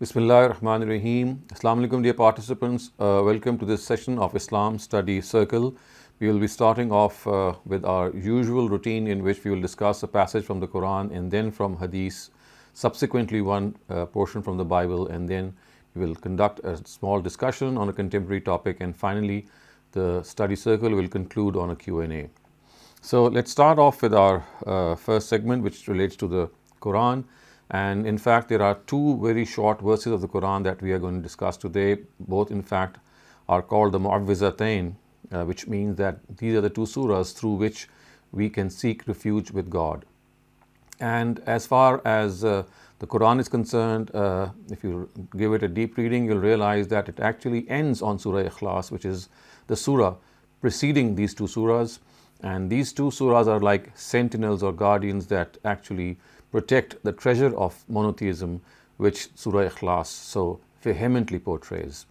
Bismillahir Rahmanir Rahim. Assalamu alaikum, dear participants. Welcome to this session of Islam Study Circle. We will be starting off with our usual routine in which we will discuss a passage from the Quran and then from Hadith, subsequently one portion from the Bible, and then we will conduct a small discussion on a contemporary topic, and finally the study circle will conclude on a Q&A. So let's start off with our first segment, which relates to the Quran. And in fact, there are two very short verses of the Quran that we are going to discuss today. Both, in fact, are called the Mu'awwizatain, which means that these are the two surahs through which we can seek refuge with God. And as far as the Quran is concerned, if you give it a deep reading, you'll realize that it actually ends on Surah Ikhlas, which is the surah preceding these two surahs. And these two surahs are like sentinels or guardians that actually protect the treasure of monotheism, which Surah Ikhlas so vehemently portrays.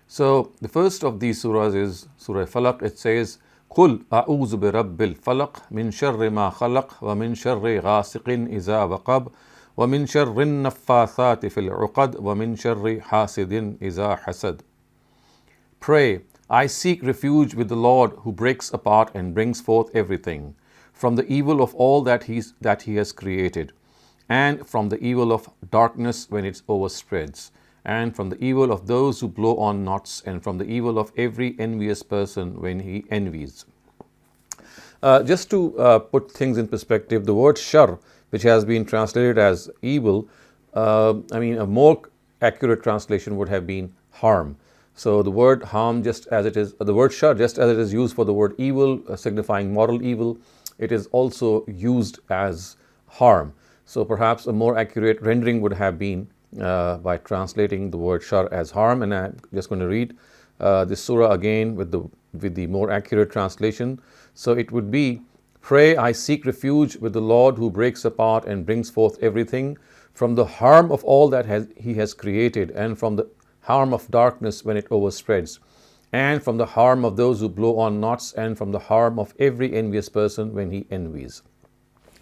So the first of these surahs is Surah Falaq. It says, قُلْ أَعُوذُ بِرَبِّ الْفَلَقِ مِنْ شَرِّ مَا خَلَقَ وَمِنْ شَرِّ غَاسِقٍ إِذَا وَقَبَ وَمِنْ شَرِّ النَّفَّاثَاتِ فِي الْعُقَدِ وَمِنْ شَرِّ حَاسِدٍ إِذَا حَسَدَ. Pray, I seek refuge with the Lord who breaks apart and brings forth everything, from the evil of all that He has created, and from the evil of darkness when it overspreads, and from the evil of those who blow on knots, and from the evil of every envious person when he envies. Just to put things in perspective, the word shar, which has been translated as evil, a more accurate translation would have been harm. So the word harm, just as it is, the word shar, just as it is used for the word evil, signifying moral evil, it is also used as harm. So perhaps a more accurate rendering would have been by translating the word shar as harm. And I'm just going to read this surah again with the more accurate translation. So it would be, pray, I seek refuge with the Lord who breaks apart and brings forth everything, from the harm of all that He has created, and from the harm of darkness when it overspreads, and from the harm of those who blow on knots, and from the harm of every envious person when he envies.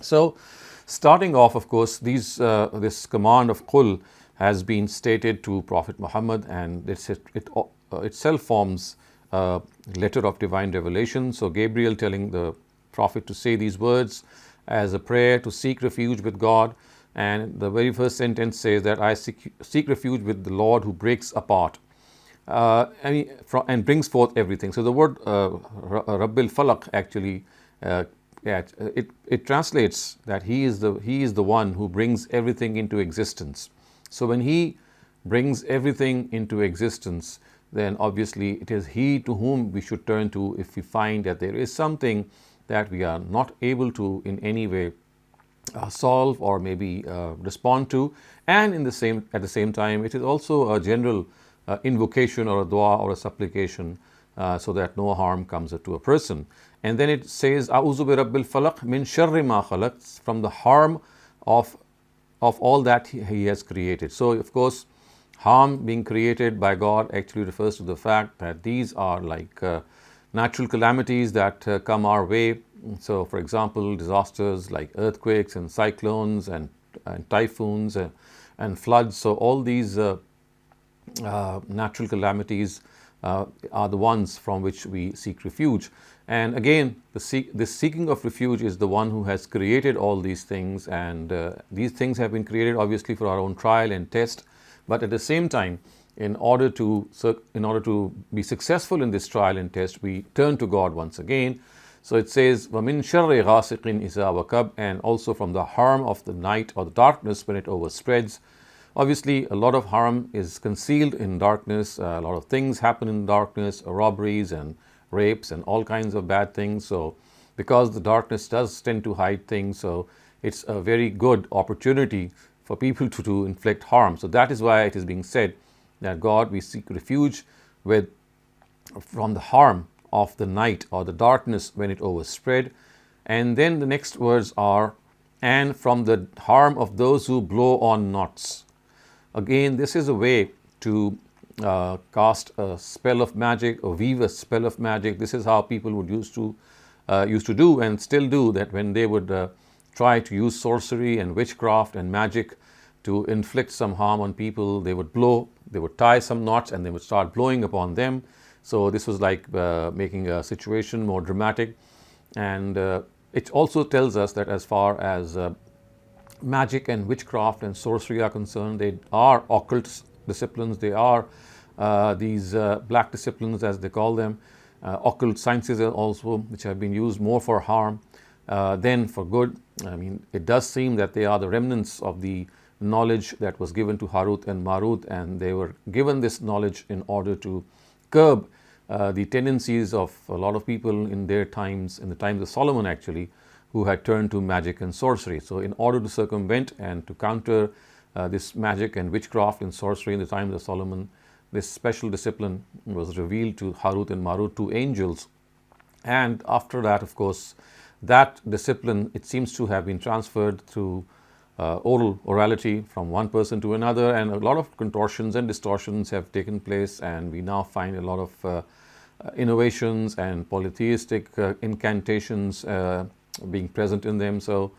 So starting off, of course, this command of Qul has been stated to Prophet Muhammad, and it itself forms a letter of divine revelation. So Gabriel telling the Prophet to say these words as a prayer to seek refuge with God. And the very first sentence says that I seek refuge with the Lord who breaks apart and brings forth everything. So the word Rabbil Falaq actually it translates that He is the one who brings everything into existence. So when He brings everything into existence, then obviously it is He to whom we should turn to if we find that there is something that we are not able to in any way solve or maybe respond to. And at the same time, it is also a general invocation or a dua or a supplication so that no harm comes to a person. And then it says, A'udhu bi Rabbil Falaq min sharri ma khalaq, from the harm of all that He has created. So of course, harm being created by God actually refers to the fact that these are like natural calamities that come our way. So for example, disasters like earthquakes and cyclones and typhoons and floods. So all these natural calamities are the ones from which we seek refuge. And again, the seeking of refuge is the one who has created all these things, and these things have been created obviously for our own trial and test. But at the same time, in order to be successful in this trial and test, we turn to God once again. So it says, وَمِنْ شَرِّ غَاسِقٍ إِذَا وَقَبَ, and also from the harm of the night or the darkness when it overspreads. Obviously, a lot of harm is concealed in darkness. A lot of things happen in darkness, robberies and rapes and all kinds of bad things. So because the darkness does tend to hide things, so it's a very good opportunity for people to inflict harm. So that is why it is being said that God, we seek refuge from the harm of the night or the darkness when it overspread. And then the next words are, and from the harm of those who blow on knots. Again, this is a way to cast a spell of magic or weave a spell of magic. This is how people would used to do and still do, that when they would try to use sorcery and witchcraft and magic to inflict some harm on people, they would tie some knots and they would start blowing upon them. So this was like making a situation more dramatic. And it also tells us that as far as magic and witchcraft and sorcery are concerned, they are occult disciplines. They are these black disciplines, as they call them, occult sciences also, which have been used more for harm than for good. I mean, it does seem that they are the remnants of the knowledge that was given to Harut and Marut, and they were given this knowledge in order to curb the tendencies of a lot of people in their times, in the times of Solomon actually, who had turned to magic and sorcery. So in order to circumvent and to counter this magic and witchcraft and sorcery in the times of Solomon, this special discipline was revealed to Harut and Marut, two angels. And after that, of course, that discipline, it seems to have been transferred through orality from one person to another, and a lot of contortions and distortions have taken place, and we now find a lot of innovations and polytheistic incantations being present in them. So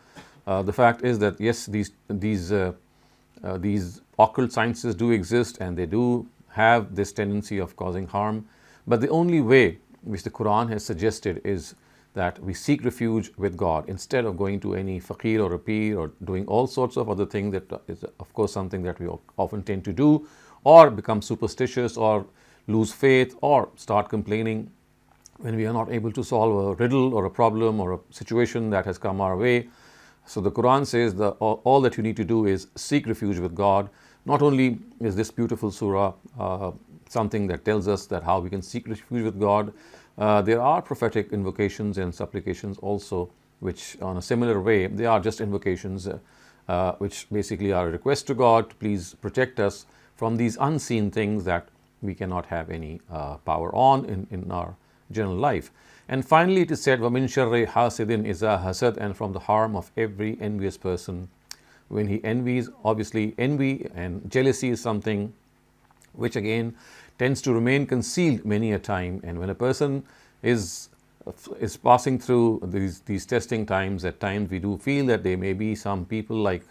the fact is that yes, these occult sciences do exist, and they do have this tendency of causing harm, but the only way which the Quran has suggested is that we seek refuge with God instead of going to any faqir or a peer or doing all sorts of other things. That is, of course, something that we often tend to do, or become superstitious, or lose faith, or start complaining when we are not able to solve a riddle or a problem or a situation that has come our way. So the Quran says that all that you need to do is seek refuge with God. Not only is this beautiful surah something that tells us that how we can seek refuge with God, there are prophetic invocations and supplications also, which on a similar way, they are just invocations which basically are a request to God to please protect us from these unseen things that we cannot have any power on in our general life. And finally it is said, وَمِن شَرِّ حَاسِدٍ إِذَا حَسَدٍ, and from the harm of every envious person when he envies. Obviously envy and jealousy is something which again tends to remain concealed many a time, and when a person is passing through these testing times, at times we do feel that there may be some people like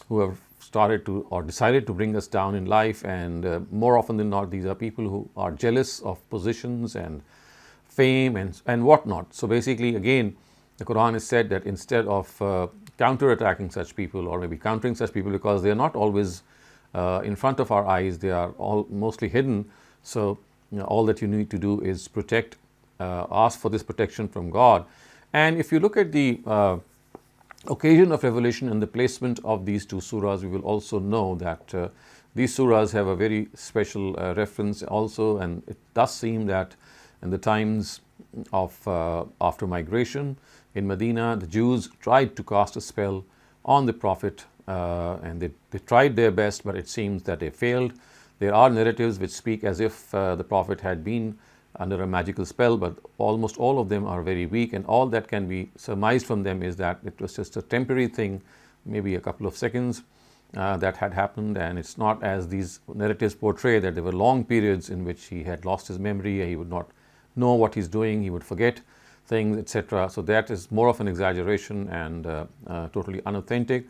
who have started to or decided to bring us down in life, and more often than not these are people who are jealous of positions and fame and whatnot. So basically again the Quran has said that instead of counter-attacking such people, or maybe countering such people, because they are not always in front of our eyes, they are all mostly hidden. So all that you need to do is protect, ask for this protection from God. And if you look at the occasion of revelation and the placement of these two surahs, we will also know that these surahs have a very special reference also, and it does seem that in the times of after migration in Medina, the Jews tried to cast a spell on the Prophet, and they tried their best, but it seems that they failed. There are narratives which speak as if the Prophet had been under a magical spell, but almost all of them are very weak, and all that can be surmised from them is that it was just a temporary thing, maybe a couple of seconds that had happened, and it's not as these narratives portray that there were long periods in which he had lost his memory, he would not know what he's doing, he would forget things, etc. So that is more of an exaggeration and totally unauthentic.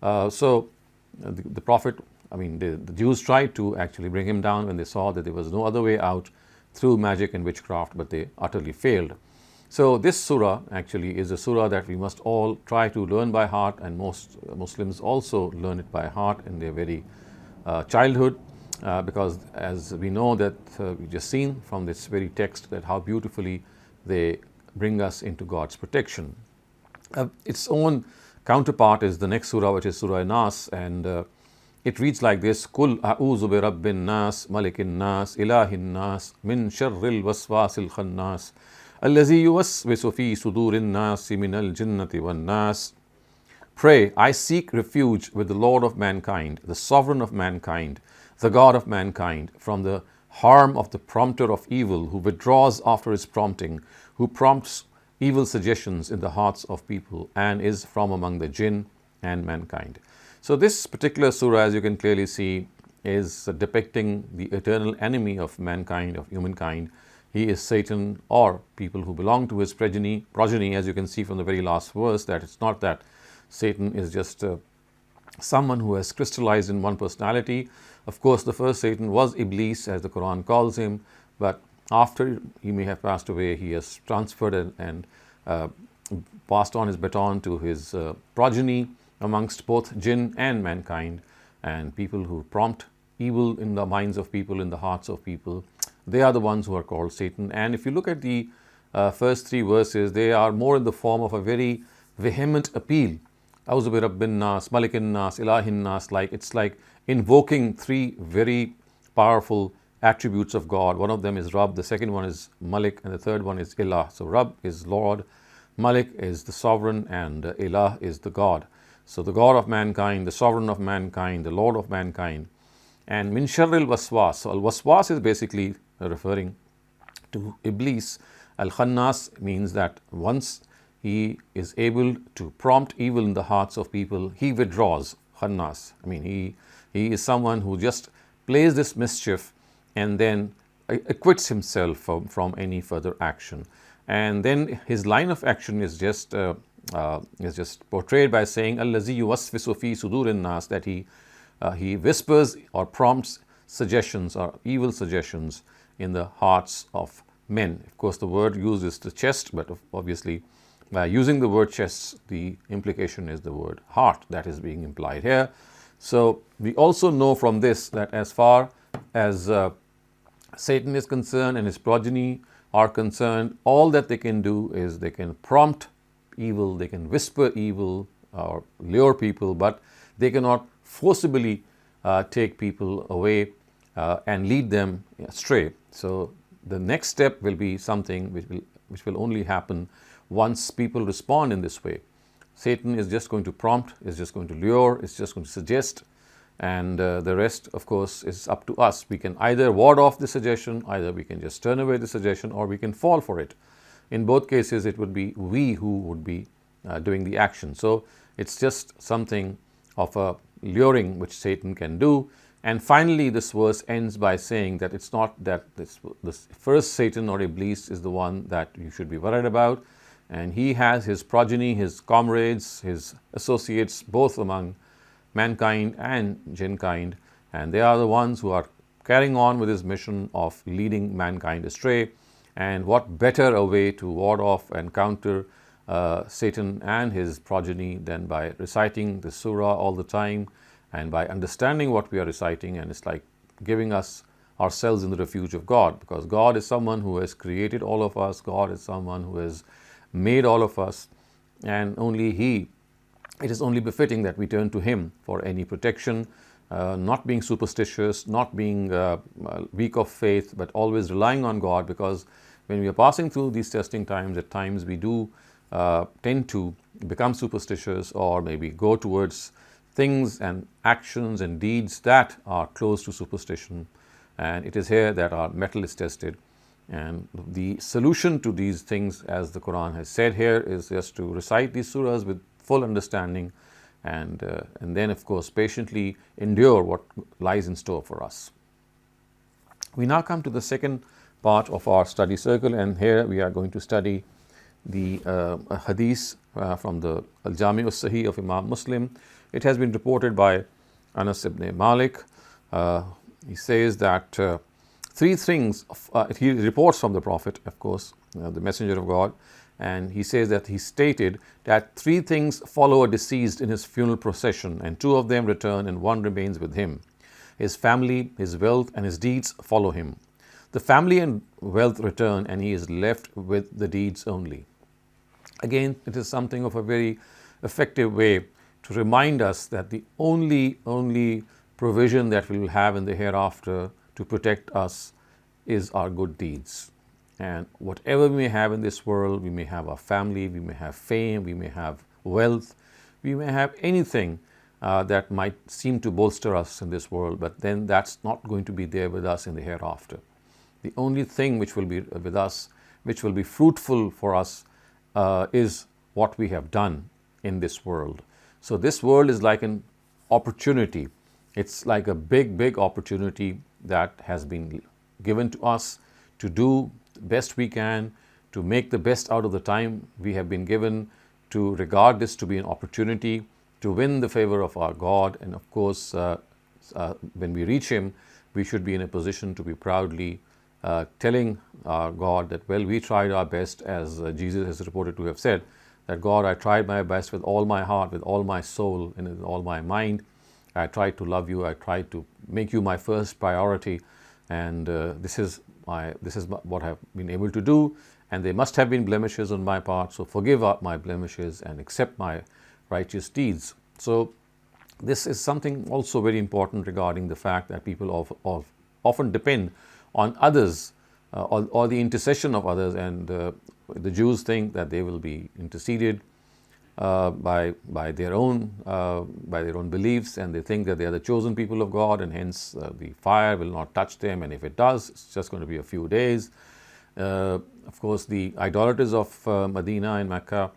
So the Prophet, the Jews tried to actually bring him down when they saw that there was no other way out through magic and witchcraft, but they utterly failed. So this surah actually is a surah that we must all try to learn by heart, and most Muslims also learn it by heart in their very childhood, because as we know that we just seen from this very text that how beautifully they bring us into God's protection. Its own counterpart is the next surah, which is Surah Nas, and it reads like this: Qul a'udhu bi rabbin nas, malikin nas, ilahin nas, min sharril waswasil khannas, allazi yuwaswisu fi sudurin nasi minal jinnati wan nas. Pray, I seek refuge with the Lord of mankind, the sovereign of mankind, the God of mankind, from the harm of the prompter of evil, who withdraws after his prompting, who prompts evil suggestions in the hearts of people, and is from among the jinn and mankind. So this particular surah, as you can clearly see, is depicting the eternal enemy of mankind, of humankind. He is Satan, or people who belong to his progeny, as you can see from the very last verse, that it's not that Satan is just someone who has crystallized in one personality. Of course, the first Satan was Iblis, as the Quran calls him, but after he may have passed away, he has transferred and passed on his baton to his progeny amongst both jinn and mankind, and people who prompt evil in the minds of people, in the hearts of people. They are the ones who are called Satan. And if you look at the first three verses, they are more in the form of a very vehement appeal. Auzu bi rabbin nas, malikin nas, ilahin nas. Like it's like invoking three very powerful attributes of God. One of them is Rabb, the second one is Malik, and the third one is Ilah. So Rabb is Lord, Malik is the sovereign, and Ilah is the God. So the God of mankind, the sovereign of mankind, the Lord of mankind. And min sharril waswas. So al-waswas is basically referring to Iblis. Al-Khannas means that once he is able to prompt evil in the hearts of people, he withdraws. Khannas. I mean, he is someone who just plays this mischief and then acquits himself from any further action. And then his line of action is just portrayed by saying, Allazi yuwaswisu fi sudurin nas, that he whispers or prompts suggestions or evil suggestions in the hearts of men. Of course, the word used is the chest, but obviously by using the word chest, the implication is the word heart that is being implied here. So we also know from this that as far as Satan is concerned and his progeny are concerned, all that they can do is they can prompt evil, they can whisper evil or lure people, but they cannot forcibly take people away and lead them astray. So the next step will be something which will only happen once people respond in this way. Satan is just going to prompt, is just going to lure, is just going to suggest, and the rest, of course, is up to us. We can either ward off the suggestion, either we can just turn away the suggestion, or we can fall for it. In both cases, it would be we who would be doing the action. So it's just something of a luring which Satan can do. And finally, this verse ends by saying that it's not that this first Satan or Iblis is the one that you should be worried about. And he has his progeny, his comrades, his associates, both among mankind and jinnkind. And they are the ones who are carrying on with his mission of leading mankind astray. And what better a way to ward off and counter Satan and his progeny than by reciting the surah all the time and by understanding what we are reciting. And it's like giving us ourselves in the refuge of God, because God is someone who has created all of us. God is someone who has made all of us, and it is only befitting that we turn to him for any protection, not being superstitious, not being weak of faith, but always relying on God, because when we are passing through these testing times, at times we do tend to become superstitious or maybe go towards things and actions and deeds that are close to superstition. And it is here that our mettle is tested. And the solution to these things, as the Quran has said here, is just to recite these surahs with full understanding and then, of course, patiently endure what lies in store for us. We now come to the second part of our study circle, and here we are going to study the hadith from the Al-Jami As-Sahih of Imam Muslim. It has been reported by Anas ibn Malik. He says that three things, he reports from the Prophet, of course, the Messenger of God, and he says that he stated that three things follow a deceased in his funeral procession, and two of them return and one remains with him. His family, his wealth, and his deeds follow him. The family and wealth return, and he is left with the deeds only. Again, it is something of a very effective way to remind us that the only provision that we will have in the hereafter to protect us is our good deeds. And whatever we may have in this world, we may have our family, we may have fame, we may have wealth, we may have anything that might seem to bolster us in this world, but then that's not going to be there with us in the hereafter. The only thing which will be with us, which will be fruitful for us, is what we have done in this world. So this world is like an opportunity. It's like a big opportunity that has been given to us to do the best we can, to make the best out of the time we have been given, to regard this to be an opportunity to win the favor of our God. And of course, when we reach Him, we should be in a position to be proudly telling our God that, well, we tried our best, as Jesus is reported to have said, that God, I tried my best with all my heart, with all my soul, and with all my mind. I tried to love you. I tried to make you my first priority, and this is what I've been able to do. And there must have been blemishes on my part, so forgive my blemishes and accept my righteous deeds. So this is something also very important regarding the fact that people often depend on others or the intercession of others, and the Jews think that they will be interceded by their own beliefs, and they think that they are the chosen people of God, and hence the fire will not touch them, and if it does, it's just going to be a few days. Of course, the idolaters of Medina and Mecca,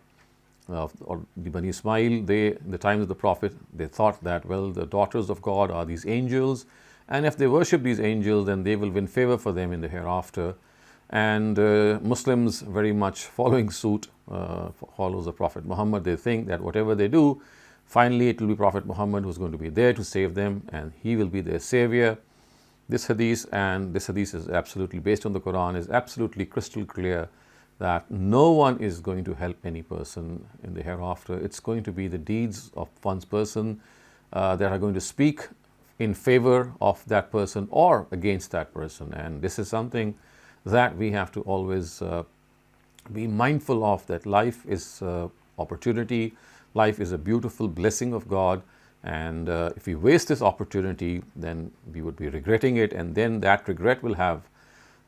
or the Bani Ismail, in the times of the Prophet, they thought that, well, the daughters of God are these angels, and if they worship these angels, then they will win favor for them in the hereafter. And Muslims, very much following suit, follows the Prophet Muhammad. They think that whatever they do, finally it will be Prophet Muhammad who's going to be there to save them, and he will be their savior. This hadith is absolutely based on the Quran, is absolutely crystal clear that no one is going to help any person in the hereafter. It's going to be the deeds of one's person that are going to speak in favor of that person or against that person. And this is something that we have to always be mindful of, that life is opportunity, life is a beautiful blessing of God, and if we waste this opportunity, then we would be regretting it, and then that regret will have,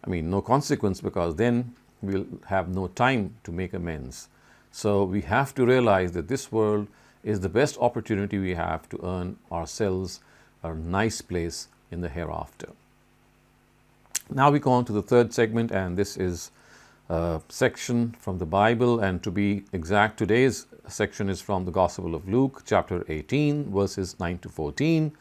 no consequence, because then we'll have no time to make amends. So we have to realize that this world is the best opportunity we have to earn ourselves a nice place in the hereafter. Now we go on to the third segment, and this is a section from the Bible, and to be exact, today's section is from the Gospel of Luke, chapter 18, verses 9 to 14,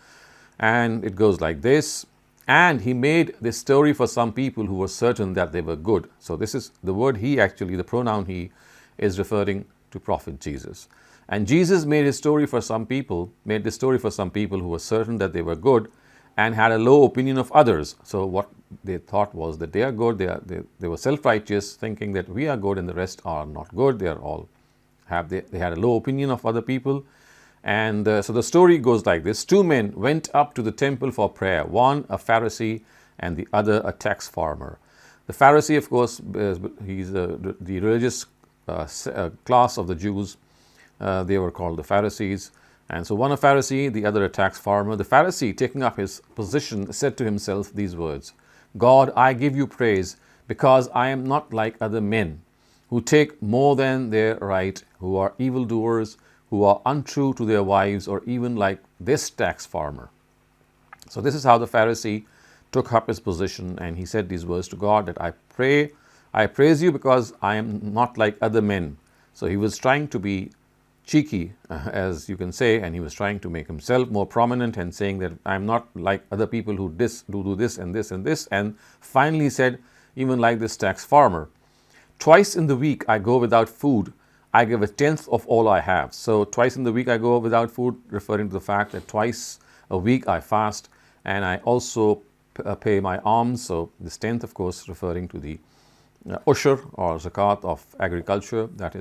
and it goes like this. And he made this story for some people who were certain that they were good. So this is the word he, actually, the pronoun he, is referring to Prophet Jesus. And Jesus made this story for some people who were certain that they were good and had a low opinion of others. So what they thought was that they are good, they were self-righteous, thinking that we are good and the rest are not good. They had a low opinion of other people. And so the story goes like this. Two men went up to the temple for prayer, one a Pharisee and the other a tax farmer. The Pharisee, of course, he's the religious class of the Jews. They were called the Pharisees. And so one a Pharisee, the other a tax farmer. The Pharisee, taking up his position, said to himself these words, God, I give you praise, because I am not like other men who take more than their right, who are evildoers, who are untrue to their wives, or even like this tax farmer. So this is how the Pharisee took up his position, and he said these words to God, that I praise you because I am not like other men. So he was trying to be cheeky, as you can say, and he was trying to make himself more prominent and saying that I'm not like other people who do this and this and this. And finally he said, even like this tax farmer. Twice in the week I go without food. I give a tenth of all I have. So twice in the week I go without food, referring to the fact that twice a week I fast, and I also pay my alms. So this tenth, of course, referring to the ushur or zakat of agriculture. That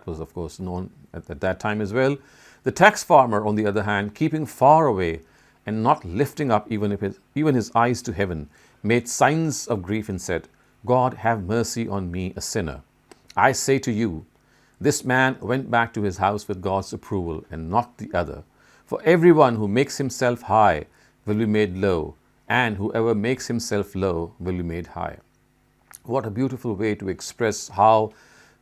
was, of course, known at that time as well. The tax farmer, on the other hand, keeping far away and not lifting up even his eyes to heaven, made signs of grief and said, God, have mercy on me, a sinner. I say to you, this man went back to his house with God's approval, and not the other. For everyone who makes himself high will be made low, and whoever makes himself low will be made high. What a beautiful way to express how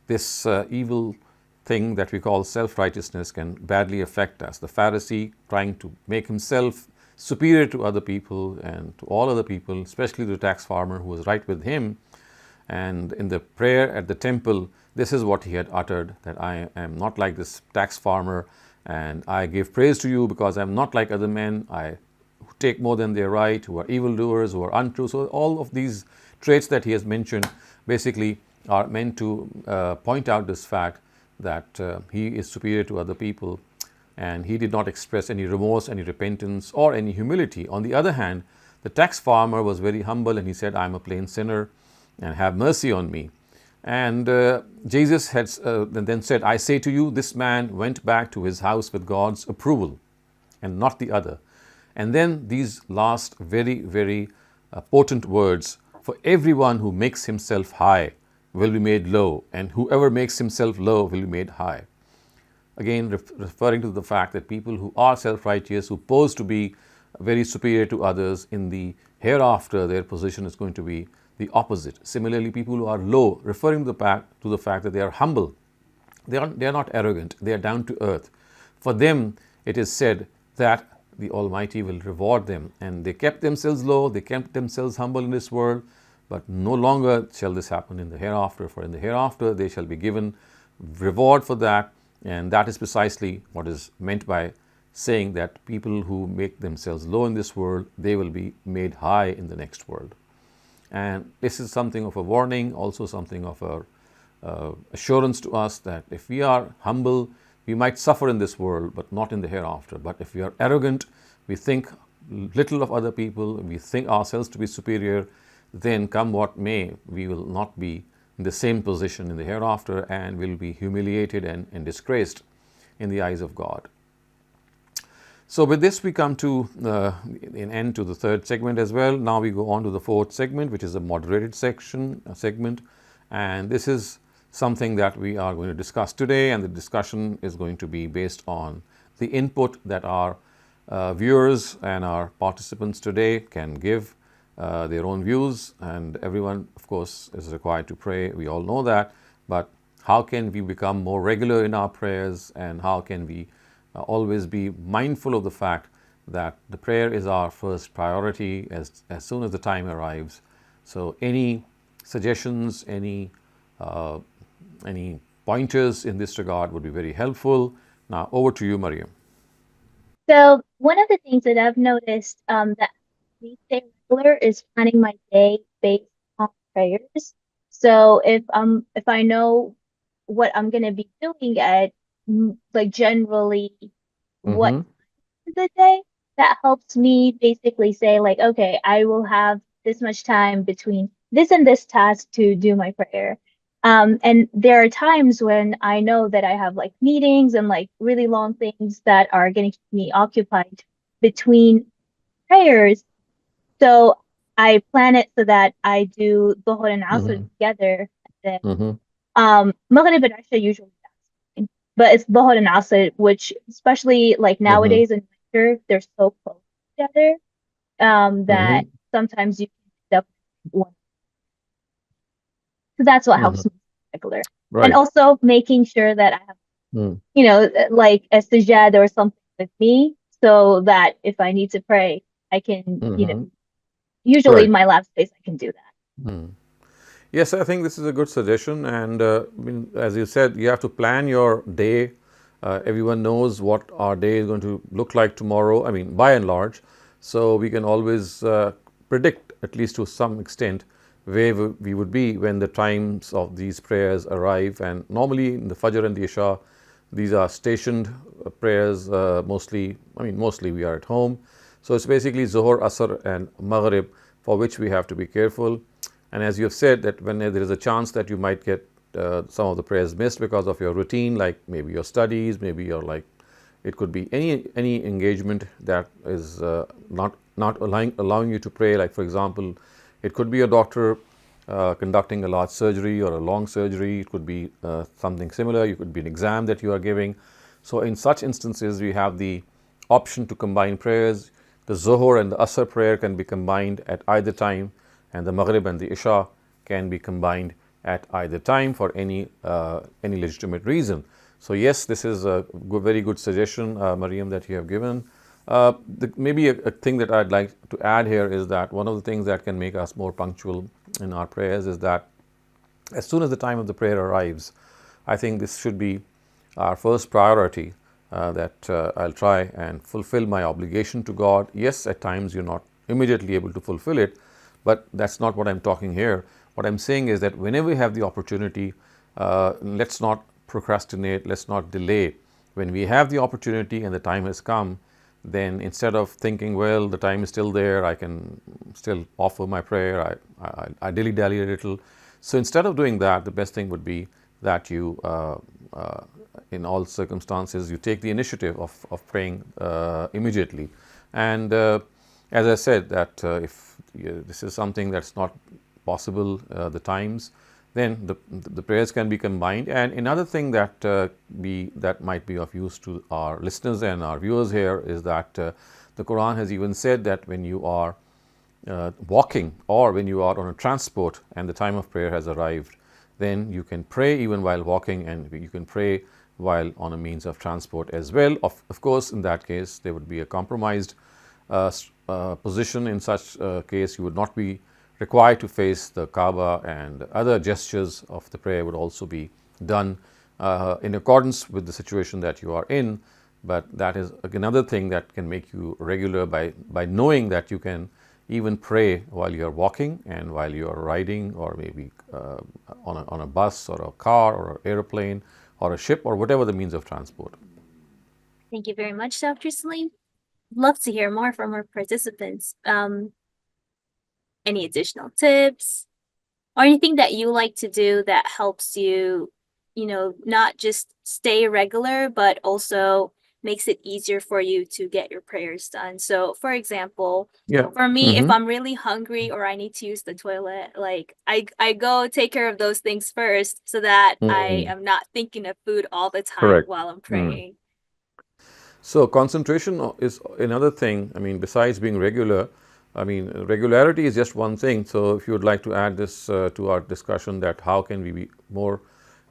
this evil thing that we call self-righteousness can badly affect us. The Pharisee trying to make himself superior to other people and to all other people, especially the tax farmer who was right with him. And in the prayer at the temple, this is what he had uttered, that I am not like this tax farmer, and I give praise to you because I am not like other men, who take more than their right, who are evildoers, who are untrue. So all of these traits that he has mentioned basically are meant to point out this fact that he is superior to other people. and he did not express any remorse, any repentance, or any humility. On the other hand, the tax farmer was very humble, and he said, I am a plain sinner, and have mercy on me. And Jesus had then said, I say to you, this man went back to his house with God's approval and not the other. And then these last very, very potent words, for everyone who makes himself high will be made low, and whoever makes himself low will be made high. Again, referring to the fact that people who are self-righteous, who pose to be very superior to others, in the hereafter their position is going to be the opposite. Similarly, people who are low, referring to the fact that they are humble, they are not arrogant, they are down to earth. For them, it is said that the Almighty will reward them, and they kept themselves low, they kept themselves humble in this world, but no longer shall this happen in the hereafter, for in the hereafter they shall be given reward for that. And that is precisely what is meant by saying that people who make themselves low in this world, they will be made high in the next world. And this is something of a warning, also something of a assurance to us that if we are humble, we might suffer in this world, but not in the hereafter. But if we are arrogant, we think little of other people, we think ourselves to be superior, then come what may, we will not be in the same position in the hereafter, and will be humiliated and disgraced in the eyes of God. So with this we come to an end to the third segment as well. Now we go on to the fourth segment, which is a moderated segment, and this is something that we are going to discuss today, and the discussion is going to be based on the input that our viewers and our participants today can give their own views. And everyone, of course, is required to pray, we all know that, but how can we become more regular in our prayers, and how can we always be mindful of the fact that the prayer is our first priority as soon as the time arrives. So any suggestions, any pointers in this regard would be very helpful. Now over to you, Mariam. So one of the things that I've noticed that we stay regular is planning my day based on prayers. So if I know what I'm gonna be doing at like generally what the day, that helps me basically say like, okay, I will have this much time between this and this task to do my prayer. And there are times when I know that I have like meetings and like really long things that are going to keep me occupied between prayers. So I plan it so that I do Dhuhr and Asr together. And then Maghrib and Isha usually that's fine. But it's Dhuhr and Asr, which especially like nowadays in winter, they're so close together that sometimes you can end up one. So that's what helps me regular. Right. And also making sure that I have, you know, like a sajad or something with me, so that if I need to pray, I can, you know, usually in my lab space, I can do that. Yes, I think this is a good suggestion. And I mean, as you said, you have to plan your day. Everyone knows what our day is going to look like tomorrow, I mean, by and large. So we can always predict, at least to some extent, where we would be when the times of these prayers arrive. And normally in the Fajr and the Isha, these are stationed prayers, mostly we are at home. So it's basically Zuhr, Asr and Maghrib, for which we have to be careful. And as you have said, that when there is a chance that you might get some of the prayers missed because of your routine, like maybe your studies, maybe your it could be any engagement that is not allowing you to pray. Like for example, it could be a doctor conducting a large surgery or a long surgery. It could be something similar. It could be an exam that you are giving. So in such instances, we have the option to combine prayers. The Zuhr and the Asr prayer can be combined at either time, and the Maghrib and the Isha can be combined at either time for any legitimate reason. So yes, this is a very good suggestion, Mariam, that you have given. Maybe a thing that I'd like to add here is that one of the things that can make us more punctual in our prayers is that as soon as the time of the prayer arrives, I think this should be our first priority, that I'll try and fulfill my obligation to God. Yes, at times you're not immediately able to fulfill it, but that's not what I'm talking here. What I'm saying is that whenever we have the opportunity, let's not procrastinate, let's not delay when we have the opportunity and the time has come, then instead of thinking, well, the time is still there, I can still offer my prayer, I dilly-dally a little. So instead of doing that, the best thing would be that you, in all circumstances, you take the initiative of praying immediately. And as I said, that if this is something that's not possible, the times, then the prayers can be combined. And another thing that that might be of use to our listeners and our viewers here is that the Quran has even said that when you are walking or when you are on a transport and the time of prayer has arrived, then you can pray even while walking, and you can pray while on a means of transport as well. Of course, in that case, there would be a compromised position. In such case, you would not be required to face the Kaaba, and other gestures of the prayer would also be done in accordance with the situation that you are in. But that is another thing that can make you regular by knowing that you can even pray while you are walking and while you are riding, or maybe on a bus or a car or an airplane or a ship or whatever the means of transport. Thank you very much, Dr. Saleem. Love to hear more from our participants. Any additional tips or anything that you like to do that helps you, not just stay regular, but also makes it easier for you to get your prayers done? So, for example, for me, if I'm really hungry or I need to use the toilet, like I go take care of those things first so that I am not thinking of food all the time while I'm praying. So concentration is another thing. I mean, besides being regular, I mean, regularity is just one thing. So if you would like to add this to our discussion, that how can we be more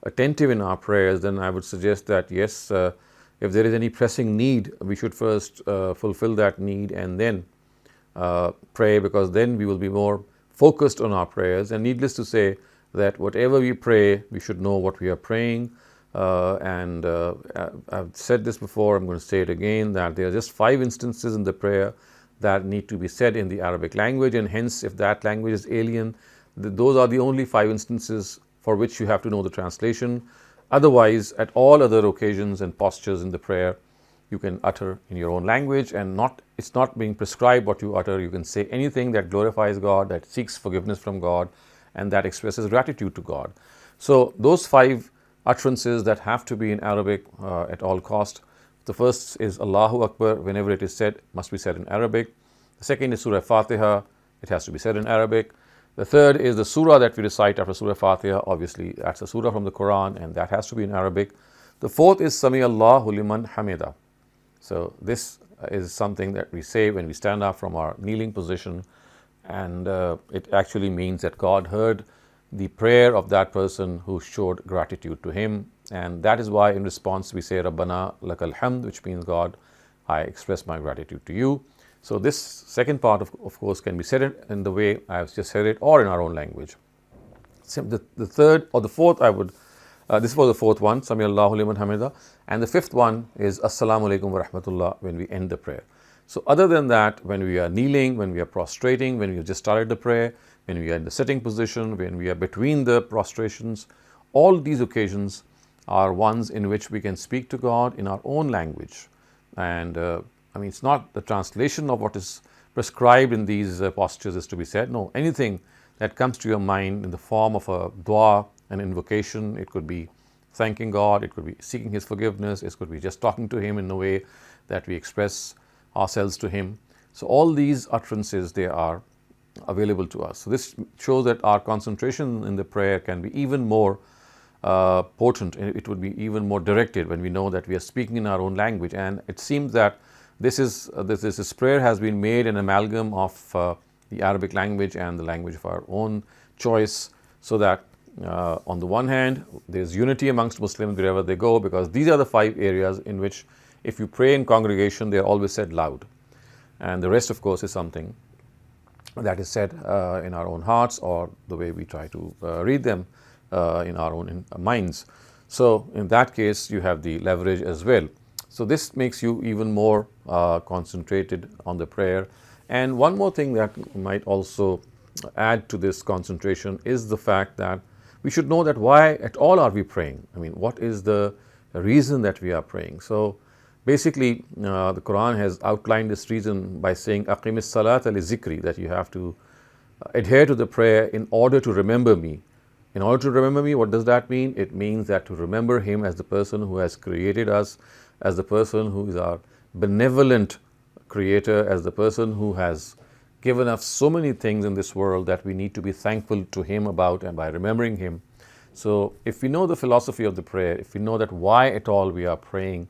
attentive in our prayers, then I would suggest that yes, if there is any pressing need, we should first fulfill that need and then pray, because then we will be more focused on our prayers. And needless to say that whatever we pray, we should know what we are praying. And I've said this before, I'm going to say it again, that there are just 5 instances in the prayer that need to be said in the Arabic language, and hence if that language is alien, those are the only 5 instances for which you have to know the translation. Otherwise, at all other occasions and postures in the prayer, you can utter in your own language, and it's not being prescribed what you utter. You can say anything that glorifies God, that seeks forgiveness from God, and that expresses gratitude to God. So those 5 utterances that have to be in Arabic at all cost. The first is Allahu Akbar. Whenever it is said, must be said in Arabic. The second is Surah Fatiha. It has to be said in Arabic. The third is the surah that we recite after Surah Fatiha. Obviously, that's a surah from the Quran, and that has to be in Arabic. The fourth is Sami Allahu liman hamida. So this is something that we say when we stand up from our kneeling position, and it actually means that God heard the prayer of that person who showed gratitude to him. And that is why in response we say Rabbana lakal hamd, which means, God, I express my gratitude to you. So this second part of course can be said in the way I have just said it, or in our own language. The third or the fourth, this was the fourth one, Sami Allahu liman hamida, and the fifth one is Assalamu alaikum wa rahmatullah when we end the prayer. So other than that, when we are kneeling, when we are prostrating, when we have just started the prayer, when we are in the sitting position, when we are between the prostrations, all these occasions are ones in which we can speak to God in our own language. And I mean, it's not the translation of what is prescribed in these postures is to be said. No, anything that comes to your mind in the form of a dua, an invocation, it could be thanking God, it could be seeking His forgiveness, it could be just talking to Him in the way that we express ourselves to Him. So all these utterances, they are available to us. So this shows that our concentration in the prayer can be even more potent, and it would be even more directed when we know that we are speaking in our own language. And it seems that this prayer has been made an amalgam of the Arabic language and the language of our own choice, so that on the one hand there is unity amongst Muslims wherever they go, because these are the 5 areas in which if you pray in congregation, they are always said loud, and the rest of course is something that is said in our own hearts, or the way we try to read them in our own minds. So in that case you have the leverage as well. So this makes you even more concentrated on the prayer. And one more thing that might also add to this concentration is the fact that we should know that why at all are we praying? I mean, what is the reason that we are praying. So basically, the Quran has outlined this reason by saying, Aqimis salata li zikri, that you have to adhere to the prayer in order to remember me. In order to remember me, what does that mean? It means that to remember Him as the person who has created us, as the person who is our benevolent creator, as the person who has given us so many things in this world that we need to be thankful to Him about, and by remembering Him. So if we know the philosophy of the prayer, if we know that why at all we are praying,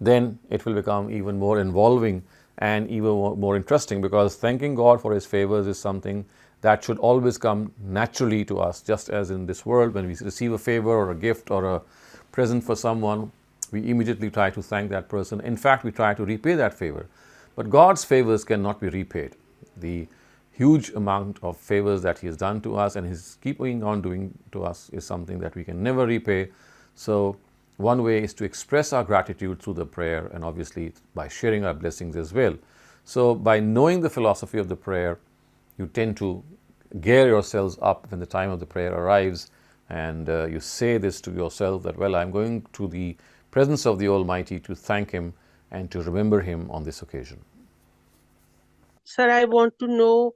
then it will become even more involving and even more interesting, because thanking God for His favors is something that should always come naturally to us. Just as in this world, when we receive a favor or a gift or a present for someone, we immediately try to thank that person. In fact, we try to repay that favor. But God's favors cannot be repaid. The huge amount of favors that He has done to us and He's keeping on doing to us is something that we can never repay. So one way is to express our gratitude through the prayer, and obviously by sharing our blessings as well. So by knowing the philosophy of the prayer, you tend to gear yourselves up when the time of the prayer arrives, and you say this to yourself that, well, I'm going to the presence of the Almighty to thank Him and to remember Him on this occasion. Sir, I want to know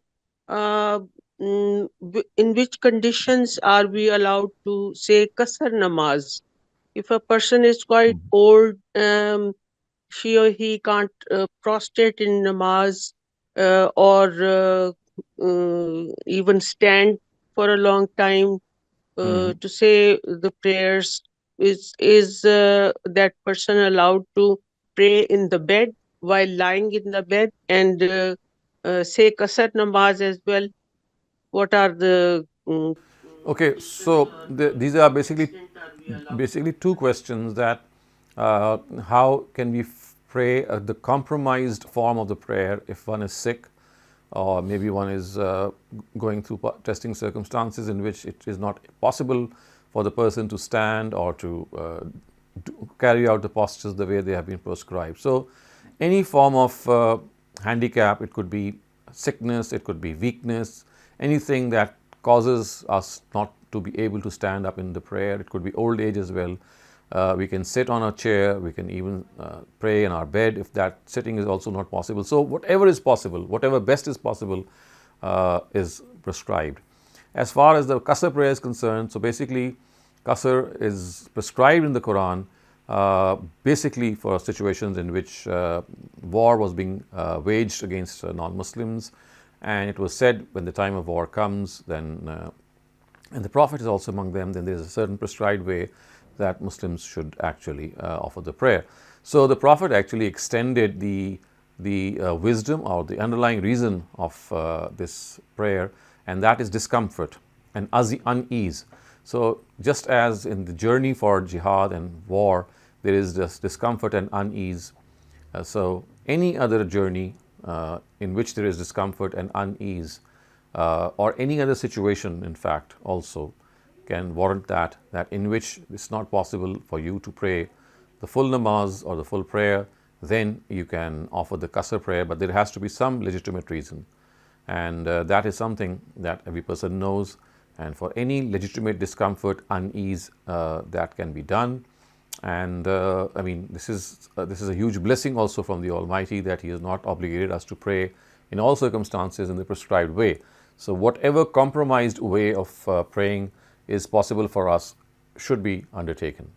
uh, in which conditions are we allowed to say kasar namaz? If a person is quite old, she or he can't prostrate in namaz or even stand for a long time to say the prayers. Is that person allowed to pray in the bed while lying in the bed and say kasar namaz as well? What are the Okay, so these are basically two questions, that how can we pray the compromised form of the prayer if one is sick, or maybe one is going through testing circumstances in which it is not possible for the person to stand or to carry out the postures the way they have been prescribed. So any form of handicap, it could be sickness, it could be weakness, anything that causes us not to be able to stand up in the prayer. It could be old age as well. We can sit on a chair, we can even pray in our bed if that sitting is also not possible. So whatever is possible, whatever best is possible is prescribed. As far as the qasr prayer is concerned, so basically qasr is prescribed in the Quran basically for situations in which war was being waged against non-Muslims, and it was said when the time of war comes, then and the Prophet is also among them, then there is a certain prescribed way that Muslims should actually offer the prayer. So the Prophet actually extended the wisdom or the underlying reason of this prayer, and that is discomfort and unease. So just as in the journey for jihad and war, there is just discomfort and unease. So any other journey in which there is discomfort and unease, or any other situation, in fact, also can warrant that in which it's not possible for you to pray the full namaz or the full prayer, then you can offer the qasr prayer, but there has to be some legitimate reason. And that is something that every person knows. And for any legitimate discomfort, unease, that can be done. And I mean, this is a huge blessing also from the Almighty, that He has not obligated us to pray in all circumstances in the prescribed way. So whatever compromised way of praying is possible for us should be undertaken.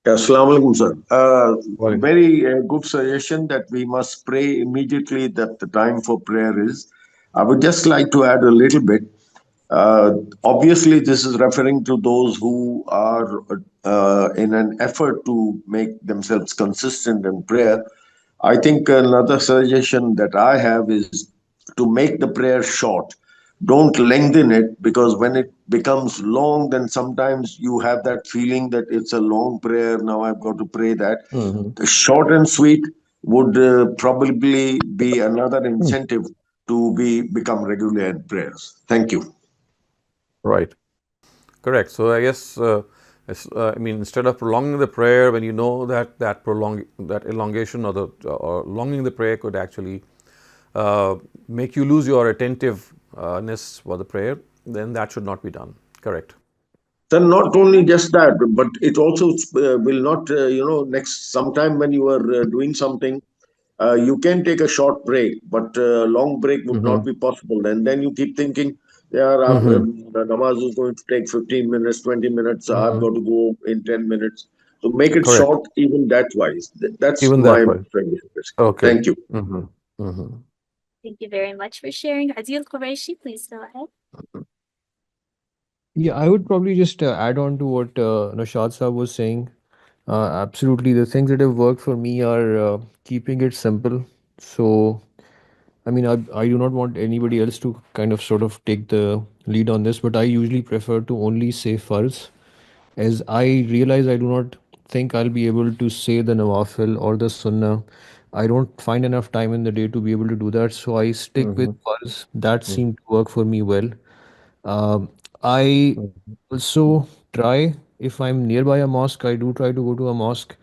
Assalamu alaikum, sir. Very good suggestion that we must pray immediately that the time for prayer is. I would just like to add a little bit. Obviously, this is referring to those who are in an effort to make themselves consistent in prayer. I think another suggestion that I have is to make the prayer short. Don't lengthen it, because when it becomes long, then sometimes you have that feeling that it's a long prayer. Now I've got to pray that. The short and sweet would probably be another incentive to become regular in prayers. Thank you. Right. Correct. So I guess, I mean, instead of prolonging the prayer, when you know that elongation or longing the prayer could actually make you lose your attentiveness for the prayer, then that should not be done. Correct. So not only just that, but it also will not, next sometime when you are doing something, you can take a short break, but long break would not be possible. And then you keep thinking, yeah, the namaz is going to take 15 minutes, 20 minutes. I've got to go in 10 minutes. So make it Correct. short, even that wise. That's Even my that way. suggestion. Okay. Thank you. Thank you very much for sharing. Adil Qureshi, please go ahead. Yeah, I would probably just add on to what Nashad Saab was saying. Absolutely, the things that have worked for me are keeping it simple. So, I mean, I do not want anybody else to kind of sort of take the lead on this, but I usually prefer to only say farz, as I realize I do not think I'll be able to say the nawafil or the sunnah. I don't find enough time in the day to be able to do that, so I stick with farz. That seemed to work for me well. I also try, if I'm nearby a mosque, I do try to go to a mosque.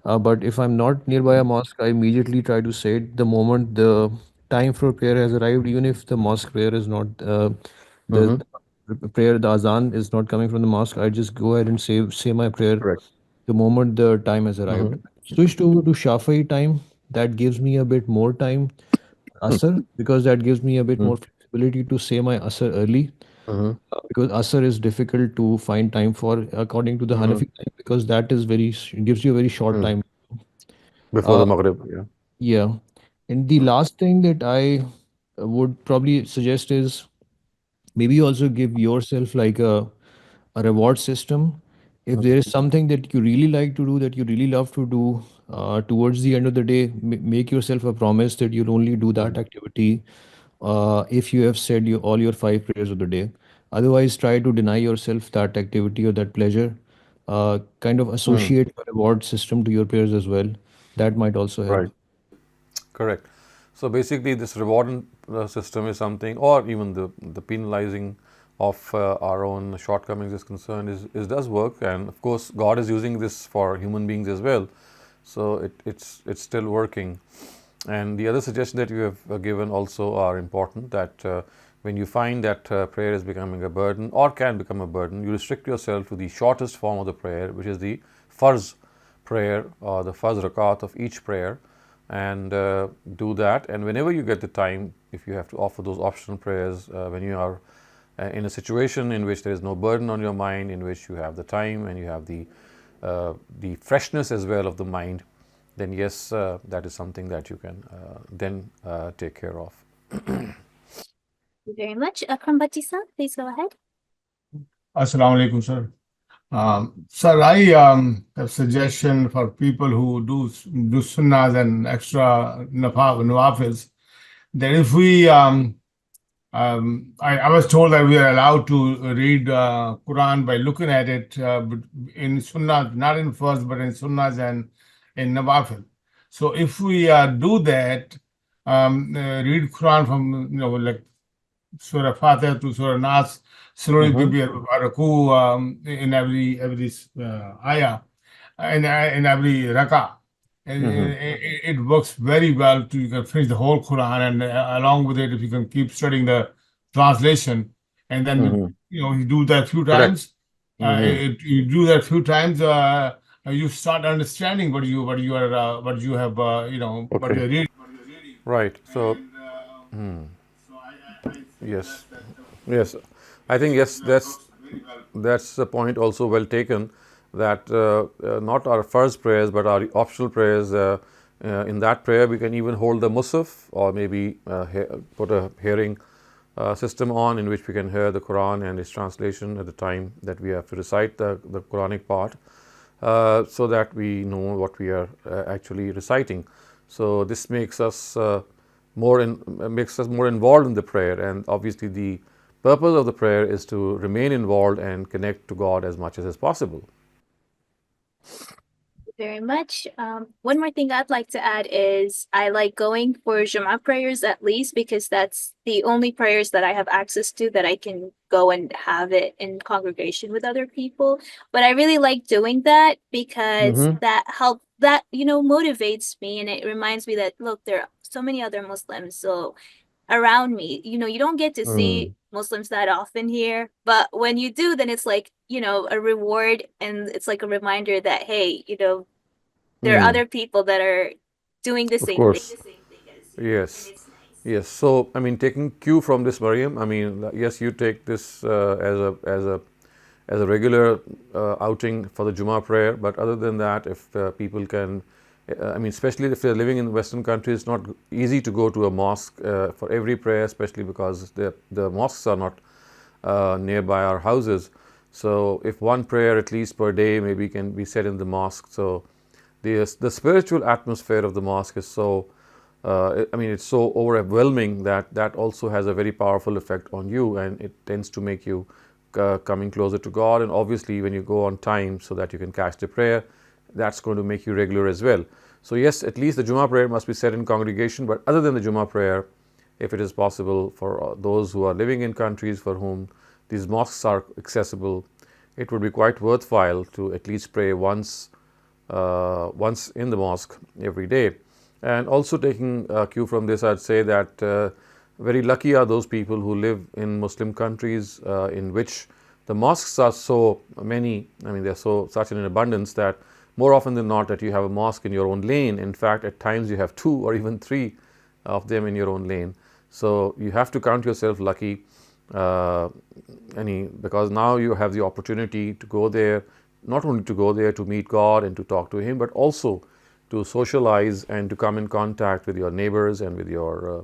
But if I'm not nearby a mosque, I immediately try to say it the moment the time for prayer has arrived, even if the mosque prayer is not the prayer, the azan is not coming from the mosque. I just go ahead and say my prayer Correct. the moment the time has arrived. Switched over to Shafi'i time. That gives me a bit more time, Asr, because that gives me a bit more flexibility to say my Asr early. Because Asr is difficult to find time for according to the Hanafi time, because that is gives you a very short time. Before the Uh, Maghrib. Yeah. yeah. And the last thing that I would probably suggest is maybe also give yourself like a reward system. If there is something that you really like to do, that you really love to do, towards the end of the day, make yourself a promise that you'll only do that activity if you have said all your 5 prayers of the day. Otherwise, try to deny yourself that activity or that pleasure. Kind of associate a reward system to your prayers as well. That might also help. Right. Correct. So basically, this reward system is something, or even the penalizing of our own shortcomings is concerned, is does work, and of course, God is using this for human beings as well. So it's still working. And the other suggestion that you have given also are important. That when you find that prayer is becoming a burden or can become a burden, you restrict yourself to the shortest form of the prayer, which is the farz prayer or the farz rakat of each prayer, and do that. And whenever you get the time, if you have to offer those optional prayers, when you are in a situation in which there is no burden on your mind, in which you have the time and you have the freshness as well of the mind, then yes, that is something that you can then take care of. Thank you very much. Akram Batisa, please go ahead. Assalamu alaikum, sir. Sir, I have suggestion for people who do sunnahs and extra nawafils, that if we I was told that we are allowed to read Quran by looking at it, but in sunnah, not in first, but in sunnahs and in nawafil. So if we do that, read Quran from like Surah Fatiha to Surah Nas, slowly maybe a raku in every ayah, in every rakah. And it works very well to, you can finish the whole Quran, and along with it, if you can keep studying the translation, and then you do that few Correct. times. You do that few times, you start understanding what you have what you are Okay. reading. Right. So And so I yes, suggest that yes, I think yes, works very well. that's the point also well taken. That not our first prayers, but our optional prayers. In that prayer, we can even hold the musaf, or maybe put a hearing system on, in which we can hear the Quran and its translation at the time that we have to recite the Quranic part, so that we know what we are actually reciting. So this makes us more involved in the prayer, and obviously the purpose of the prayer is to remain involved and connect to God as much as is possible. Very much. One more thing I'd like to add is I like going for Jumu'ah prayers at least, because that's the only prayers that I have access to that I can go and have it in congregation with other people. But I really like doing that because that motivates me, and it reminds me that, look, there are so many other Muslims. So around me. You don't get to see Muslims that often here, but when you do, then it's like, a reward, and it's like a reminder that, hey, there are other people that are doing the Of same thing course. as you, and Yes. it's nice. Yes. So, I mean, taking cue from this, Mariam, I mean, yes, you take this as a regular outing for the Jummah prayer. But other than that, if people can, I mean, especially if they're living in Western countries, it's not easy to go to a mosque for every prayer, especially because the mosques are not nearby our houses. So, if one prayer at least per day maybe can be said in the mosque, so the spiritual atmosphere of the mosque is so. I mean, it's so overwhelming that also has a very powerful effect on you, and it tends to make you coming closer to God. And obviously, when you go on time so that you can catch the prayer, that's going to make you regular as well. So yes, at least the Jummah prayer must be said in congregation. But other than the Jummah prayer, if it is possible for those who are living in countries for whom these mosques are accessible, it would be quite worthwhile to at least pray once in the mosque every day. And also taking cue from this, I'd say that very lucky are those people who live in Muslim countries in which the mosques are so many. I mean, they're such in abundance that more often than not that you have a mosque in your own lane. In fact, at times you have 2 or even 3 of them in your own lane. So you have to count yourself lucky, because now you have the opportunity to go there, not only to go there to meet God and to talk to Him, but also to socialize and to come in contact with your neighbors and with your,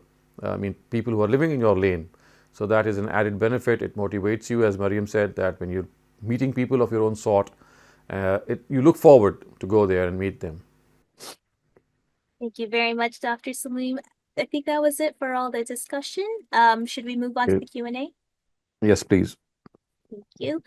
people who are living in your lane. So that is an added benefit. It motivates you, as Mariam said, that when you're meeting people of your own sort, you look forward to go there and meet them. Thank you very much, Dr. Saleem. I think that was it for all the discussion. Should we move on to the Q&A? Yes, please. Thank you.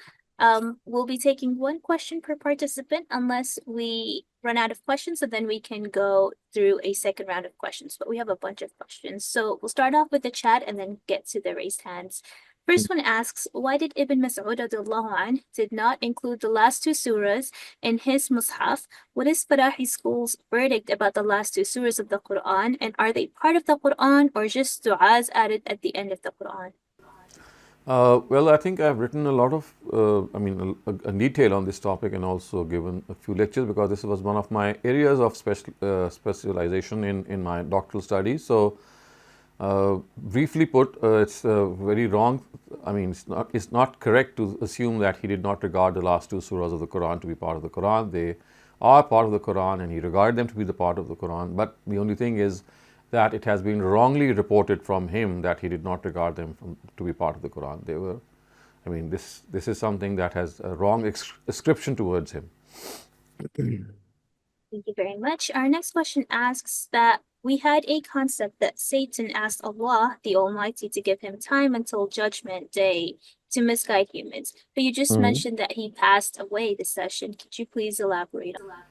We'll be taking 1 question per participant unless we run out of questions, and then we can go through a second round of questions. But we have a bunch of questions. So we'll start off with the chat and then get to the raised hands. First one asks, why did Ibn Mas'ud did not include the last 2 surahs in his mushaf? What is Farahi School's verdict about the last 2 surahs of the Qur'an? And are they part of the Qur'an or just du'as added at the end of the Qur'an? Well, I think I've written a lot of, a detail on this topic, and also given a few lectures, because this was one of my areas of specialization in my doctoral studies. So, briefly put, it's very wrong. I mean, it's not correct to assume that he did not regard the last 2 surahs of the Quran to be part of the Quran. They are part of the Quran, and he regarded them to be the part of the Quran. But the only thing is that it has been wrongly reported from him that he did not regard them to be part of the Quran. They were, this is something that has a wrong ascription towards him. Thank you very much. Our next question asks that we had a concept that Satan asked Allah, the Almighty, to give him time until Judgment Day to misguide humans. But you just mentioned that he passed away this session. Could you please elaborate on that?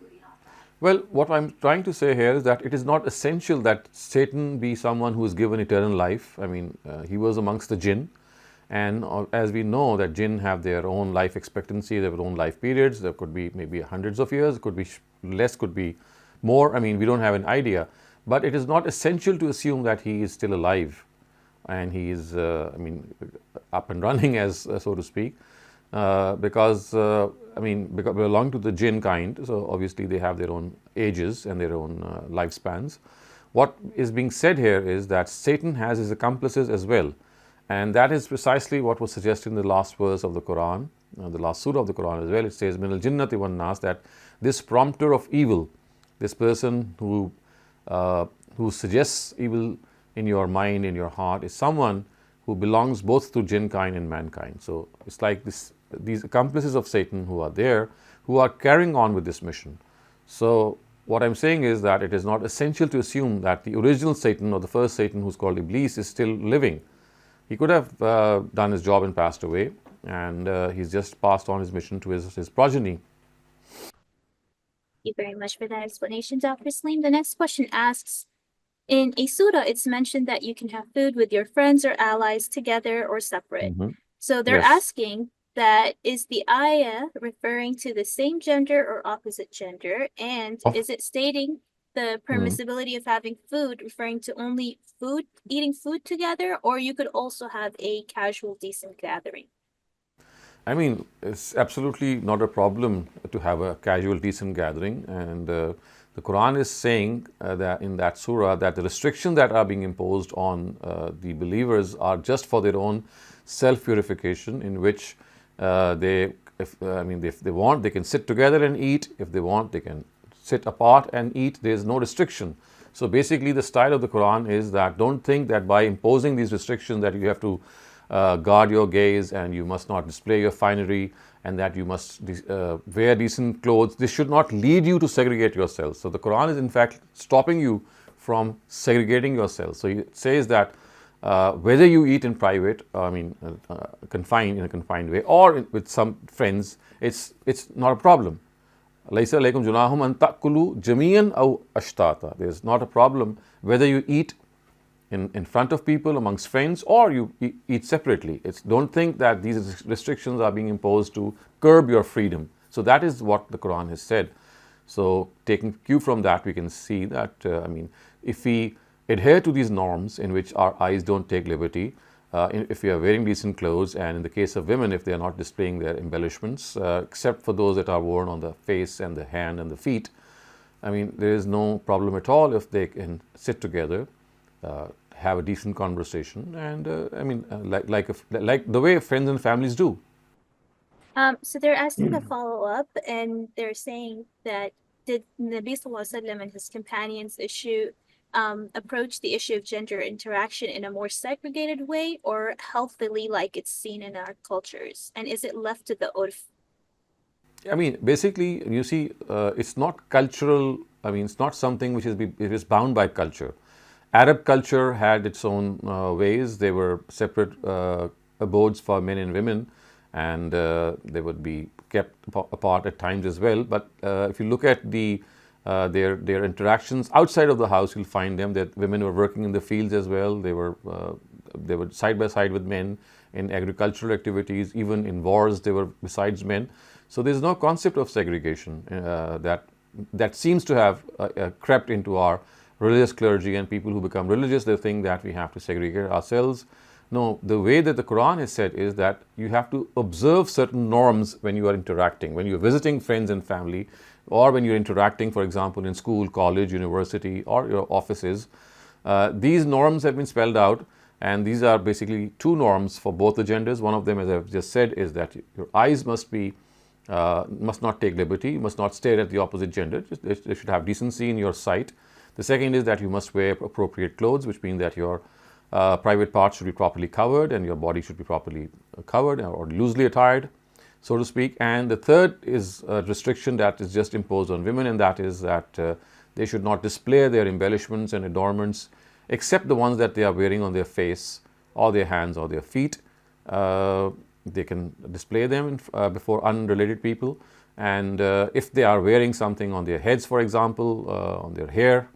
Well, what I'm trying to say here is that it is not essential that Satan be someone who is given eternal life. I mean, he was amongst the jinn, and as we know that jinn have their own life expectancy, their own life periods. There could be maybe hundreds of years, could be less, could be more. I mean, we don't have an idea, but it is not essential to assume that he is still alive and he is, up and running, as so to speak. Because because we belong to the jinn kind, so obviously they have their own ages and their own lifespans. What is being said here is that Satan has his accomplices as well, and that is precisely what was suggested in the last verse of the Quran, the last surah of the Quran as well. It says, "Min al-jinnati wan nas," that this prompter of evil, this person who suggests evil in your mind, in your heart, is someone who belongs both to jinn kind and mankind. So it's like these accomplices of Satan who are there, who are carrying on with this mission. So what I'm saying is that it is not essential to assume that the original Satan, or the first Satan, who's called Iblis, is still living. He could have done his job and passed away, and he's just passed on his mission to his progeny. Thank you very much for that explanation, Dr. Saleem. The next question asks, in a surah, it's mentioned that you can have food with your friends or allies together or separate. So they're asking that, is the ayah referring to the same gender or opposite gender? And is it stating the permissibility of having food referring to only food, eating food together, or you could also have a casual, decent gathering? I mean, it's absolutely not a problem to have a casual, decent gathering. And the Quran is saying that in that surah that the restrictions that are being imposed on the believers are just for their own self-purification, in which if they want, they can sit together and eat. If they want, they can sit apart and eat. There is no restriction. So basically, the style of the Quran is that don't think that by imposing these restrictions that you have to guard your gaze and you must not display your finery and that you must wear decent clothes. This should not lead you to segregate yourself. So the Quran is in fact stopping you from segregating yourself. So it says that whether you eat in private, confined in a confined way, or with some friends, it's not a problem. Laysa alaykum junahum an ta'kulu jami'an aw ashtata. There's not a problem whether you eat in front of people, amongst friends, or you eat separately. Don't think that these restrictions are being imposed to curb your freedom. So that is what the Quran has said. So taking cue from that, we can see that, if we adhere to these norms in which our eyes don't take liberty, if we are wearing decent clothes, and in the case of women, if they are not displaying their embellishments, except for those that are worn on the face and the hand and the feet, there is no problem at all if they can sit together, have a decent conversation, and like the way friends and families do. So they're asking a follow-up, and they're saying that did Nabi Sallallahu Alaihi Wasallam and his companions approach the issue of gender interaction in a more segregated way or healthily like it's seen in our cultures? And is it left to the urf? Basically, you see, it's not cultural. It's not something which is bound by culture. Arab culture had its own ways. There were separate abodes for men and women, and they would be kept apart at times as well. But if you look at their interactions outside of the house, you'll find them that women were working in the fields as well. They were side by side with men in agricultural activities. Even in wars, they were besides men. So there's no concept of segregation that seems to have crept into our religious clergy, and people who become religious, they think that we have to segregate ourselves. No, the way that the Quran has said is that you have to observe certain norms when you are interacting, when you're visiting friends and family, or when you're interacting, for example, in school, college, university, or your offices. These norms have been spelled out, and these are basically two norms for both the genders. One of them, as I've just said, is that your eyes must not take liberty. You must not stare at the opposite gender. They should have decency in your sight. The second is that you must wear appropriate clothes, which means that your private parts should be properly covered and your body should be properly covered or loosely attired, so to speak. And the third is a restriction that is just imposed on women, and that is that they should not display their embellishments and adornments except the ones that they are wearing on their face or their hands or their feet. They can display them before unrelated people, and if they are wearing something on their heads, for example, on their hair,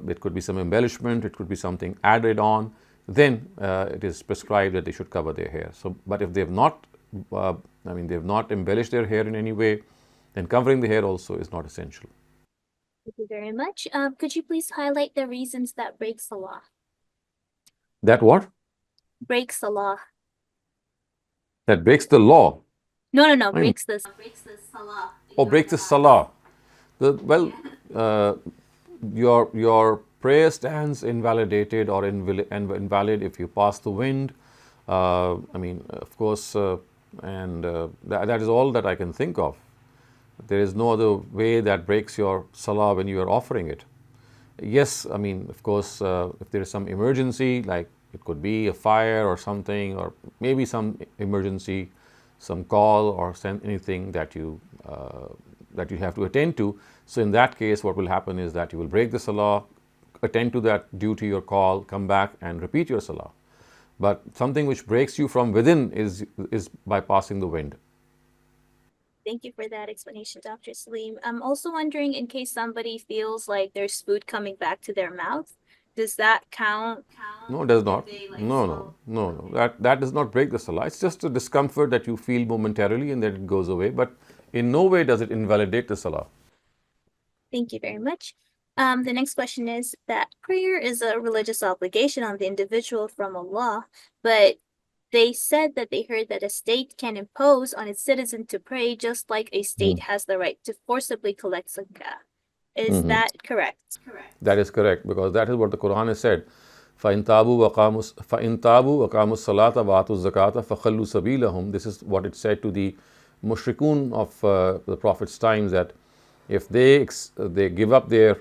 it could be some embellishment, it could be something added on, then it is prescribed that they should cover their hair. So, but if they have not, they have not embellished their hair in any way, then covering the hair also is not essential. Thank you very much. Could you please highlight the reasons that break salah? That what? Break salah. That breaks the law. No. Breaks the salah. Oh, breaks the salah. Your prayer stands invalidated or invalid if you pass the wind. Of course, that is all that I can think of. There is no other way that breaks your salah when you are offering it. Yes, of course, if there is some emergency, like it could be a fire or something, or maybe some emergency, some call or anything that you have to attend to. So in that case, what will happen is that you will break the salah, attend to that duty or call, come back and repeat your salah. But something which breaks you from within is by passing the wind. Thank you for that explanation, Dr. Saleem. I'm also wondering, in case somebody feels like there's food coming back to their mouth, does that count? No, it does not. No. That does not break the salah. It's just a discomfort that you feel momentarily and then it goes away. But in no way does it invalidate the salah. Thank you very much. The next question is that prayer is a religious obligation on the individual from Allah, but they said that they heard that a state can impose on its citizen to pray just like a state has the right to forcibly collect zakah. Is that correct? That is correct, because that is what the Quran has said. فَإِن تَابُوا وَأَقَامُوا الصَّلَاةَ وَآتُوا الزَّكَاةَ فَخَلُّوا سَبِيلَهُم. This is what it said to the mushrikun of the Prophet's times, that if they give up their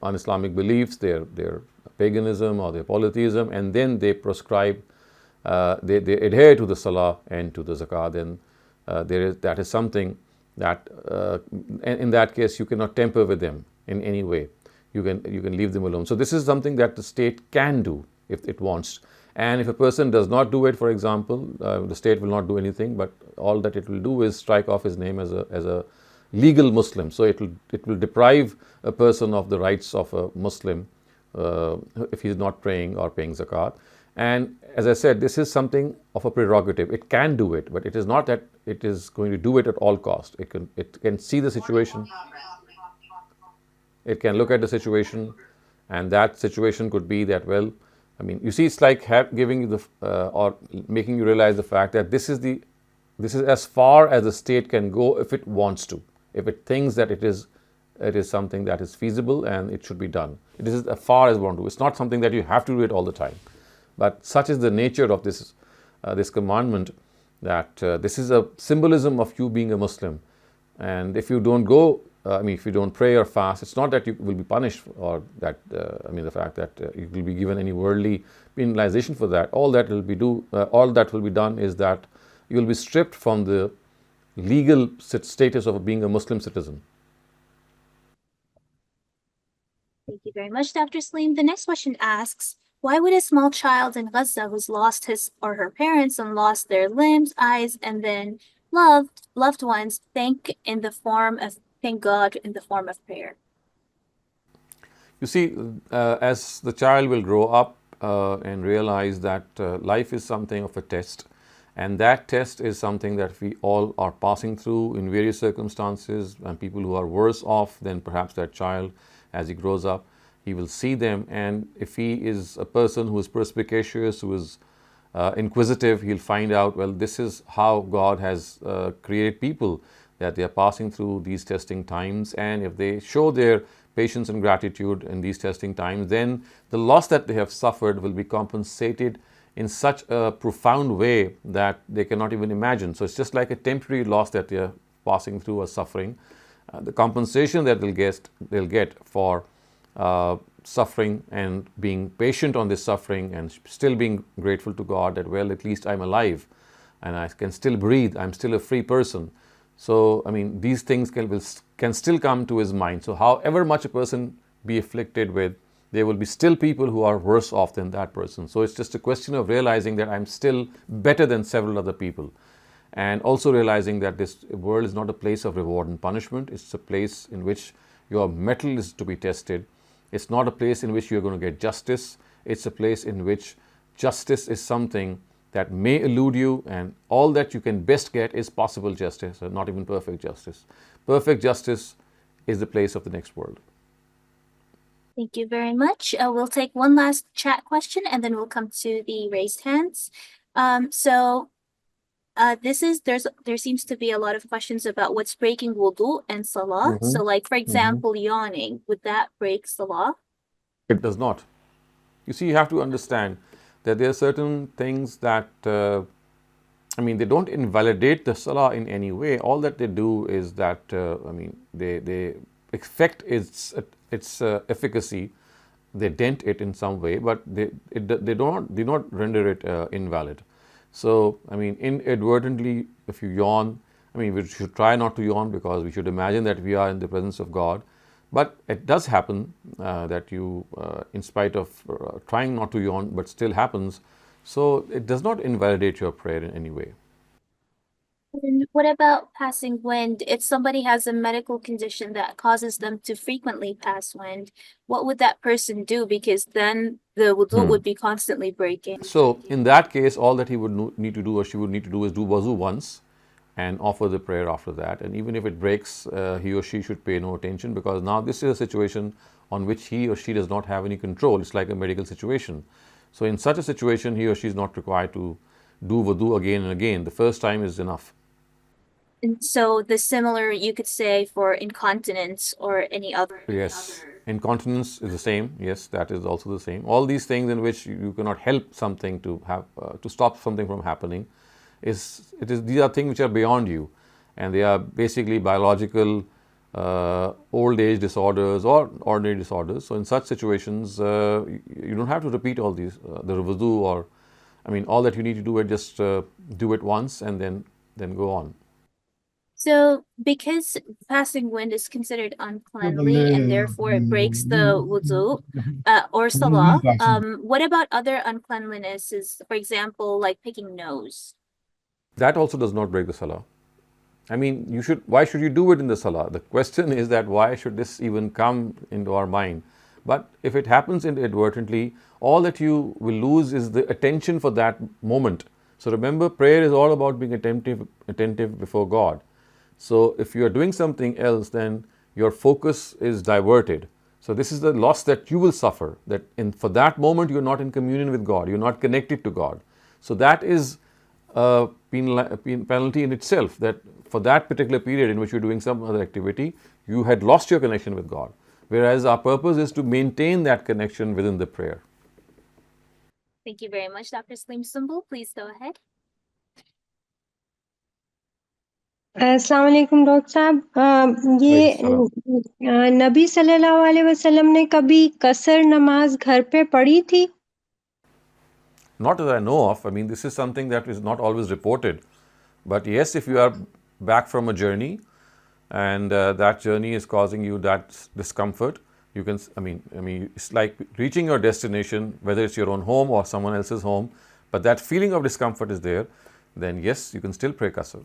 un-Islamic beliefs, their paganism or their polytheism, and then they prescribe, they adhere to the salah and to the zakah, then that is something that in that case you cannot tamper with them in any way. You can leave them alone. So this is something that the state can do if it wants. And if a person does not do it, for example, the state will not do anything, but all that it will do is strike off his name as a legal Muslim. So it will deprive a person of the rights of a Muslim if he is not praying or paying zakat. And as I said, this is something of a prerogative. It can do it, but it is not that it is going to do it at all cost. It can see the situation. It can look at the situation, and that situation could be that, well, I mean, you see, it's like giving you or making you realize the fact that this is as far as the state can go if it wants to, if it thinks that it is something that is feasible and it should be done. It is as far as it wants to. It's not something that you have to do it all the time. But such is the nature of this commandment, that this is a symbolism of you being a Muslim. And if you don't go, if you don't pray or fast, it's not that you will be punished, or that the fact that you will be given any worldly penalization for that. All that will be done is that you will be stripped from the legal status of being a Muslim citizen. Thank you very much, Dr. Saleem. The next question asks, why would a small child in Gaza who's lost his or her parents and lost their limbs, eyes, and then loved ones thank God in the form of prayer? You see, as the child will grow up and realize that life is something of a test, and that test is something that we all are passing through in various circumstances, and people who are worse off than perhaps that child, as he grows up, he will see them, and if he is a person who is perspicacious, who is inquisitive, he'll find out, well, this is how God has created people, that they are passing through these testing times, and if they show their patience and gratitude in these testing times, then the loss that they have suffered will be compensated in such a profound way that they cannot even imagine. So it's just like a temporary loss that they are passing through or suffering. The compensation that they'll get for suffering and being patient on this suffering and still being grateful to God that, well, at least I'm alive and I can still breathe, I'm still a free person. So, these things can still come to his mind. So however much a person be afflicted with, there will be still people who are worse off than that person. So it's just a question of realizing that I'm still better than several other people. And also realizing that this world is not a place of reward and punishment. It's a place in which your mettle is to be tested. It's not a place in which you're going to get justice. It's a place in which justice is something that may elude you, and all that you can best get is possible justice, or not even perfect justice. Perfect justice is the place of the next world. Thank you very much. We'll take one last chat question and then we'll come to the raised hands. There seems to be a lot of questions about what's breaking wudu and salah. So like, for example, yawning, would that break salah? It does not. You see, you have to understand that there are certain things that, they don't invalidate the salah in any way. All that they do is that, they affect its efficacy, they dent it in some way, but they do not render it invalid. So, inadvertently, if you yawn, we should try not to yawn, because we should imagine that we are in the presence of God. But it does happen that you, in spite of trying not to yawn, but still happens. So it does not invalidate your prayer in any way. And what about passing wind? If somebody has a medical condition that causes them to frequently pass wind, what would that person do? Because then the wudu would be constantly breaking. So in that case, all that he would need to do, or she would need to do, is do wudu once, and offer the prayer after that. And even if it breaks, he or she should pay no attention, because now this is a situation on which he or she does not have any control. It's like a medical situation. So in such a situation, he or she is not required to do wudu again and again. The first time is enough. And so the similar you could say for incontinence or any other. Yes, incontinence is the same. Yes, that is also the same. All these things in which you cannot help something to have to stop something from happening, these are things which are beyond you, and they are basically biological old age disorders or ordinary disorders. So in such situations, you don't have to repeat all these the wudu, or all that you need to do is just do it once and then go on. So because passing wind is considered uncleanly and therefore it breaks the wudu or salah, what about other uncleanlinesses, for example, like picking nose? That also does not break the salah. Why should you do it in the salah? The question is that why should this even come into our mind? But if it happens inadvertently, all that you will lose is the attention for that moment. So remember, prayer is all about being attentive before God. So if you are doing something else, then your focus is diverted. So this is the loss that you will suffer, that for that moment you're not in communion with God, you're not connected to God. So that is a penalty in itself, that for that particular period in which you're doing some other activity, you had lost your connection with God. Whereas our purpose is to maintain that connection within the prayer. Thank you very much, Dr. Saleem Sumbul. Please go ahead. अस्सलाम वालेकुम doctor साहब, ये नबी सल्लल्लाहु अलैहि वसल्लम ने कभी कसर नमाज घर पे पढ़ी थी? Not that I know of. This is something that is not always reported. But yes, if you are back from a journey and that journey is causing you that discomfort, you can, it's like reaching your destination, whether it's your own home or someone else's home, but that feeling of discomfort is there, then yes, you can still pray qasr.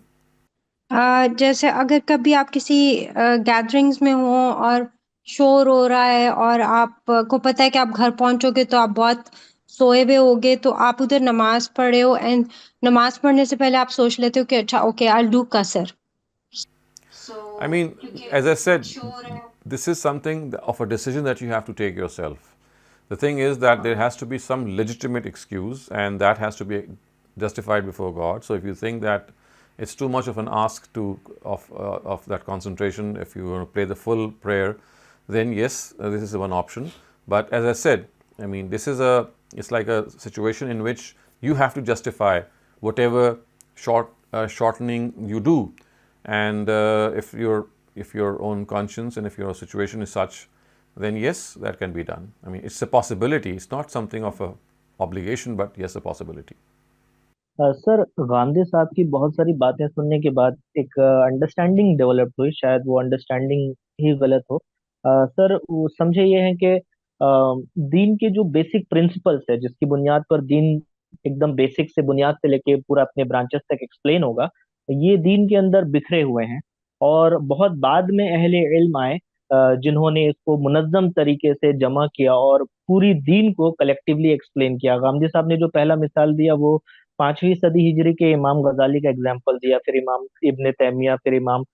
जैसे अगर कभी आप किसी gatherings में हो और शोर हो रहा है और आपको पता है कि आप घर पहुंचोगे तो आप बहुत सोए हुए होगे, तो आप उधर नमाज पढ़े हो एंड नमाज पढ़ने से पहले आप सोच लेते हो कि अच्छा ओके आई विल डू कसर. As I said, this is something of a decision that you have to take yourself. The thing is that there has to be some legitimate excuse, and that has to be justified before God. So if you think that it's too much of an ask of that concentration, if you want to pray the full prayer, then yes, this is one option. But as I said, it's like a situation in which you have to justify whatever shortening you do. And if your own conscience and if your situation is such, then yes, that can be done. It's a possibility. It's not something of a obligation, but yes, a possibility. Sir, Gandhi साहब की बहुत सारी बातें सुनने के बाद एक understanding develop हुई, शायद वो अंडरस्टैंडिंग ही गलत हो. सर, वो समझे ये है कि दीन के जो बेसिक प्रिंसिपल्स है, जिसकी बुनियाद पर दीन एकदम बेसिक से बुनियाद से लेके पूरा अपने ब्रांचेस तक एक्सप्लेन होगा, ये दीन के अंदर बिखरे हुए हैं और बहुत बाद में अहले इल्म आए जिन्होंने इसको मुनज्जम तरीके से जमा किया और पूरी दीन को कलेक्टिवली एक्सप्लेन किया. गांधी साहब ने जो पहला मिसाल दिया वो 5वीं सदी हिजरी के इमाम गजाली का एग्जाम्पल दिया, फिर इमाम इब्ने तैमिया, फिर इमाम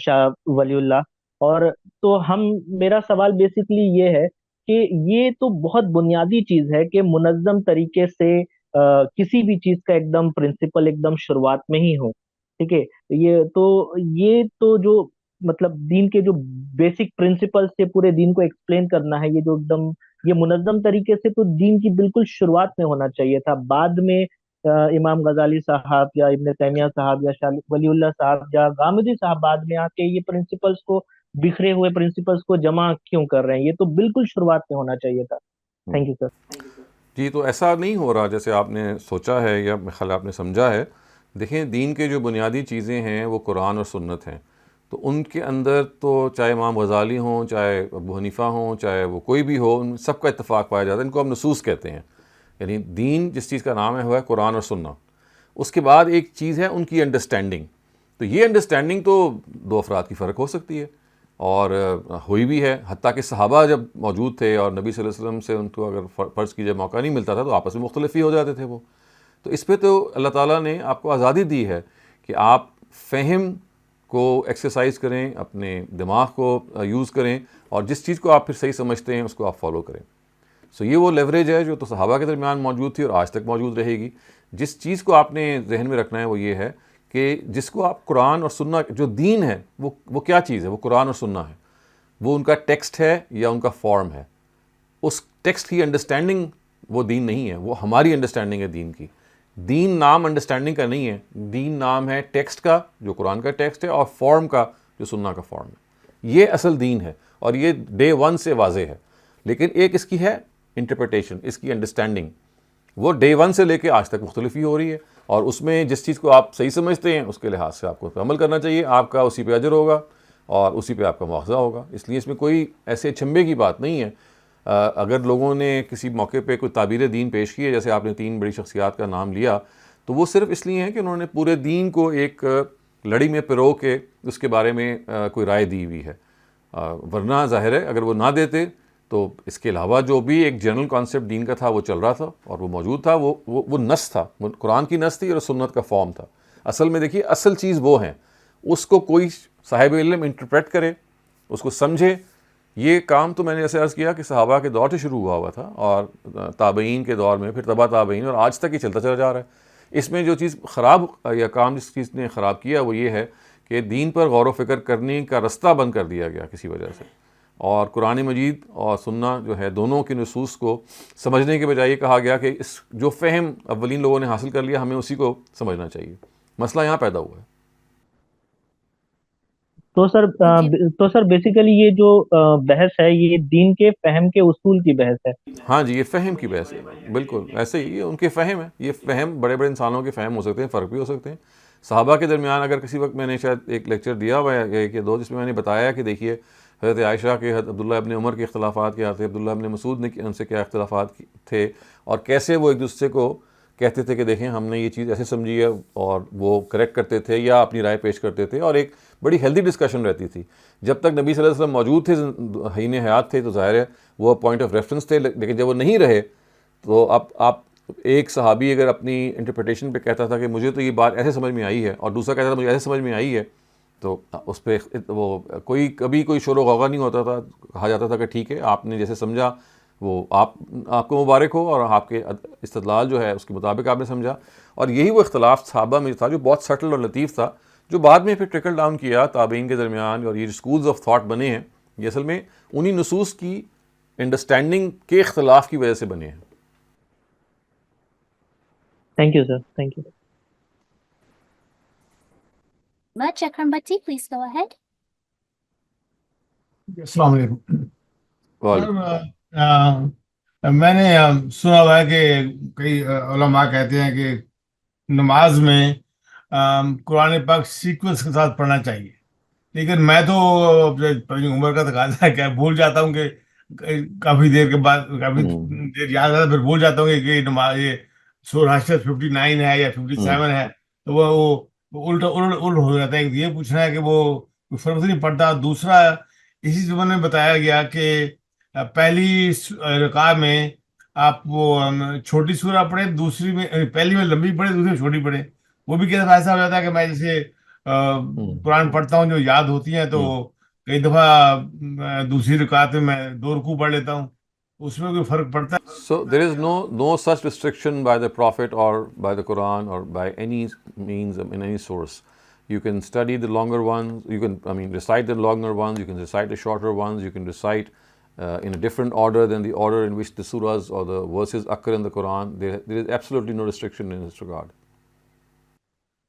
शाह वलीउल्लाह. और तो मेरा सवाल बेसिकली ये है कि ये तो बहुत बुनियादी चीज है कि मुनज्जम तरीके से किसी भी चीज का एकदम प्रिंसिपल एकदम शुरुआत में ही हो. ठीक है, ये तो जो मतलब दीन के जो बेसिक प्रिंसिपल्स से पूरे दीन को एक्सप्लेन करना है, ये जो एकदम ये मुनज्जम तरीके से तो दीन की बिल्कुल शुरुआत में होना चाहिए था. बाद में इमाम गजाली साहब या इब्ने तैमिया साहब या शाह वलीउल्लाह साहब या गामिदी साहब बाद में आके ये प्रिंसिपल्स को, बिखरे हुए प्रिंसिपल्स को जमा क्यों कर रहे हैं? ये तो बिल्कुल शुरुआत में होना चाहिए था. Thank you sir. जी, तो ऐसा नहीं हो रहा जैसे आपने सोचा है या ख्याल आपने समझा है. देखें, दीन के जो बुनियादी चीज़ें हैं वो कुरान और सुन्नत हैं, तो उनके अंदर तो चाहे इमाम गजाली हों, चाहे अबू हनीफ़ा हों, चाहे वो कोई भी हो, उन सबका इत्तेफाक पाया जाता है. इनको हम नसूस कहते हैं. यानी दीन जिस चीज़ का नाम है वो है कुरान और सुन्ना. उसके बाद एक चीज़ है उनकी अंडरस्टैंडिंग. तो ये अंडरस्टैंडिंग तो दो अफराद की फ़र्क हो सकती है और हुई भी है. हत्ता कि सहाबा जब मौजूद थे और नबी सल्लल्लाहु अलैहि वसल्लम से उनको अगर फ़र्ज़ कीजिए मौका नहीं मिलता था तो आपस में मुख्तलिफ ही हो जाते थे वो. तो इस पर तो अल्लाह ताला ने आपको आज़ादी दी है कि आप فہم کو ایکسرسائز کریں, اپنے دماغ کو یوز کریں, اور جس چیز کو آپ پھر صحیح سمجھتے ہیں اس کو آپ فالو کریں. سو یہ وہ لیوریج ہے جو تو صحابہ کے درمیان موجود تھی اور آج تک موجود رہے گی. جس چیز کو آپ نے ذہن میں رکھنا ہے وہ یہ ہے کہ جس کو آپ قرآن اور سننا, جو دین ہے وہ کیا چیز ہے, وہ قرآن اور سننا ہے. وہ ان کا ٹیکسٹ ہے یا ان کا فارم ہے. اس ٹیکسٹ کی انڈرسٹینڈنگ وہ دین نہیں ہے, وہ ہماری انڈرسٹینڈنگ ہے دین کی. دین نام انڈرسٹینڈنگ کا نہیں ہے, دین نام ہے ٹیکسٹ کا جو قرآن کا ٹیکسٹ ہے, اور فارم کا جو سننا کا فارم ہے. یہ اصل دین ہے, اور یہ ڈے ون سے واضح ہے. لیکن ایک اس کی ہے انٹرپریٹیشن, اس کی انڈرسٹینڈنگ, وہ ڈے ون سے لے کے آج تک مختلف ہی ہو رہی ہے. اور اس میں جس چیز کو آپ صحیح سمجھتے ہیں اس کے لحاظ سے آپ کو عمل کرنا چاہیے, آپ کا اسی پہ اجر ہوگا اور اسی پہ آپ کا مواخذہ ہوگا. اس لیے اس میں کوئی ایسے چھمبے کی بات نہیں ہے. اگر لوگوں نے کسی موقع پہ کوئی تعبیر دین پیش کی ہے, جیسے آپ نے 3 بڑی شخصیات کا نام لیا, تو وہ صرف اس لیے ہے کہ انہوں نے پورے دین کو ایک لڑی میں پرو کے اس کے بارے میں کوئی رائے دی ہوئی ہے. ورنہ ظاہر ہے اگر وہ نہ دیتے تو اس کے علاوہ جو بھی ایک جنرل کانسیپٹ دین کا تھا وہ چل رہا تھا اور وہ موجود تھا. وہ نص تھا, وہ قرآن کی نص تھی اور سنت کا فارم تھا. اصل میں دیکھیے اصل چیز وہ ہیں, اس کو کوئی صاحب علم انٹرپریٹ کرے, اس کو سمجھے. یہ کام تو میں نے جیسے عرض کیا کہ صحابہ کے دور سے شروع ہوا تھا, اور تابعین کے دور میں, پھر تبع تابعین, اور آج تک یہ چلتا چلا جا رہا ہے. اس میں جو چیز خراب یا کام جس چیز نے خراب کیا وہ یہ ہے کہ دین پر غور و فکر کرنے کا رستہ بند کر دیا گیا کسی وجہ سے, اور قرآن مجید اور سننا جو ہے دونوں کی نصوص کو سمجھنے کے بجائے یہ کہا گیا کہ اس جو فہم اولین لوگوں نے حاصل کر لیا ہمیں اسی کو سمجھنا چاہیے. مسئلہ یہاں پیدا ہوا ہے. تو سر بیسیکلی یہ جو بحث ہے یہ دین کے فہم کے اصول کی بحث ہے. ہاں جی, یہ فہم کی بحث ہے, بالکل ایسے ہی. یہ ان کے فہم ہے, یہ فہم بڑے بڑے انسانوں کے فہم ہو سکتے ہیں, فرق بھی ہو سکتے ہیں. صحابہ کے درمیان اگر کسی وقت میں نے شاید ایک لیکچر دیا ہوا ہے ایک یا دو, جس میں نے بتایا کہ دیکھیے حضرت عائشہ کے, حضرت عبداللہ ابن عمر کے اختلافات کیا تھے, عبداللہ ابن مسعود نے ان سے کیا اختلافات تھے, اور کیسے وہ ایک دوسرے کو کہتے تھے کہ دیکھیں ہم نے یہ چیز ایسے سمجھی ہے, اور وہ کریکٹ کرتے تھے یا اپنی رائے پیش کرتے تھے, اور ایک بڑی ہیلدی ڈسکشن رہتی تھی. جب تک نبی صلی اللہ علیہ وسلم موجود تھے, حین حیات تھے, تو ظاہر ہے وہ پوائنٹ آف ریفرنس تھے. لیکن جب وہ نہیں رہے تو اب آپ ایک صحابی اگر اپنی انٹرپریٹیشن پہ کہتا تھا کہ مجھے تو یہ بات ایسے سمجھ میں آئی ہے, اور دوسرا کہتا تھا مجھے ایسے سمجھ میں آئی ہے, تو اس پہ وہ کبھی کوئی شور و غوغا نہیں ہوتا تھا. کہا جاتا تھا کہ ٹھیک ہے, آپ نے جیسے سمجھا وہ آپ کو مبارک ہو, اور آپ کے استدلال جو ہے اس کے مطابق آپ نے سمجھا. اور یہی وہ اختلاف صحابہ میں تھا جو بہت سٹل اور لطیف تھا, جو بعد میں پھر ٹرکل ڈاؤن کیا تابعین کے درمیان, اور یہ اسکولز آف تھاٹ بنے ہیں, یہ اصل میں انہی نصوص کی انڈرسٹینڈنگ کے اختلاف کی وجہ سے بنے ہیں. Thank you sir, thank you. Much Akram Bhatti, please go ahead. السلام علیکم. وعلیکم. میں نے سنا ہوا ہے کہ کئی علماء کہتے ہیں کہ نماز میں قرآن پاک سیکوینس کے ساتھ پڑھنا چاہیے, لیکن میں تو اپنی عمر کا تقاضا ہے کہ بھول جاتا ہوں کہ کافی دیر کے بعد, کافی دیر یاد آتا پھر بھول جاتا ہوں کہ نماز یہ سورہ 59 ہے یا 57 ہے, تو وہ الٹ ہو جاتا ہے. یہ پوچھنا ہے کہ وہ فرق نہیں پڑتا. دوسرا اسی زبان میں بتایا گیا کہ پہلی رکعت میں آپ وہ چھوٹی سورہ پڑھیں, دوسری میں پہلی میں لمبی پڑھیں, دوسری میں چھوٹی پڑھیں. وہ بھی کیسا ایسا ہو جاتا ہے کہ میں جیسے قرآن پڑھتا ہوں جو یاد ہوتی ہیں, تو کئی دفعہ دوسری رکعت میں 2 رکوع پڑھ لیتا ہوں, اس میں کوئی فرق پڑتا ہے؟ So there is no such restriction by the Prophet or by the Quran or by any means in any source. You can study the longer ones, you can recite the longer ones, you can recite the shorter ones, you can recite in a different order than the order in which the surahs or the verses occur in the Quran. There is absolutely no restriction in this regard.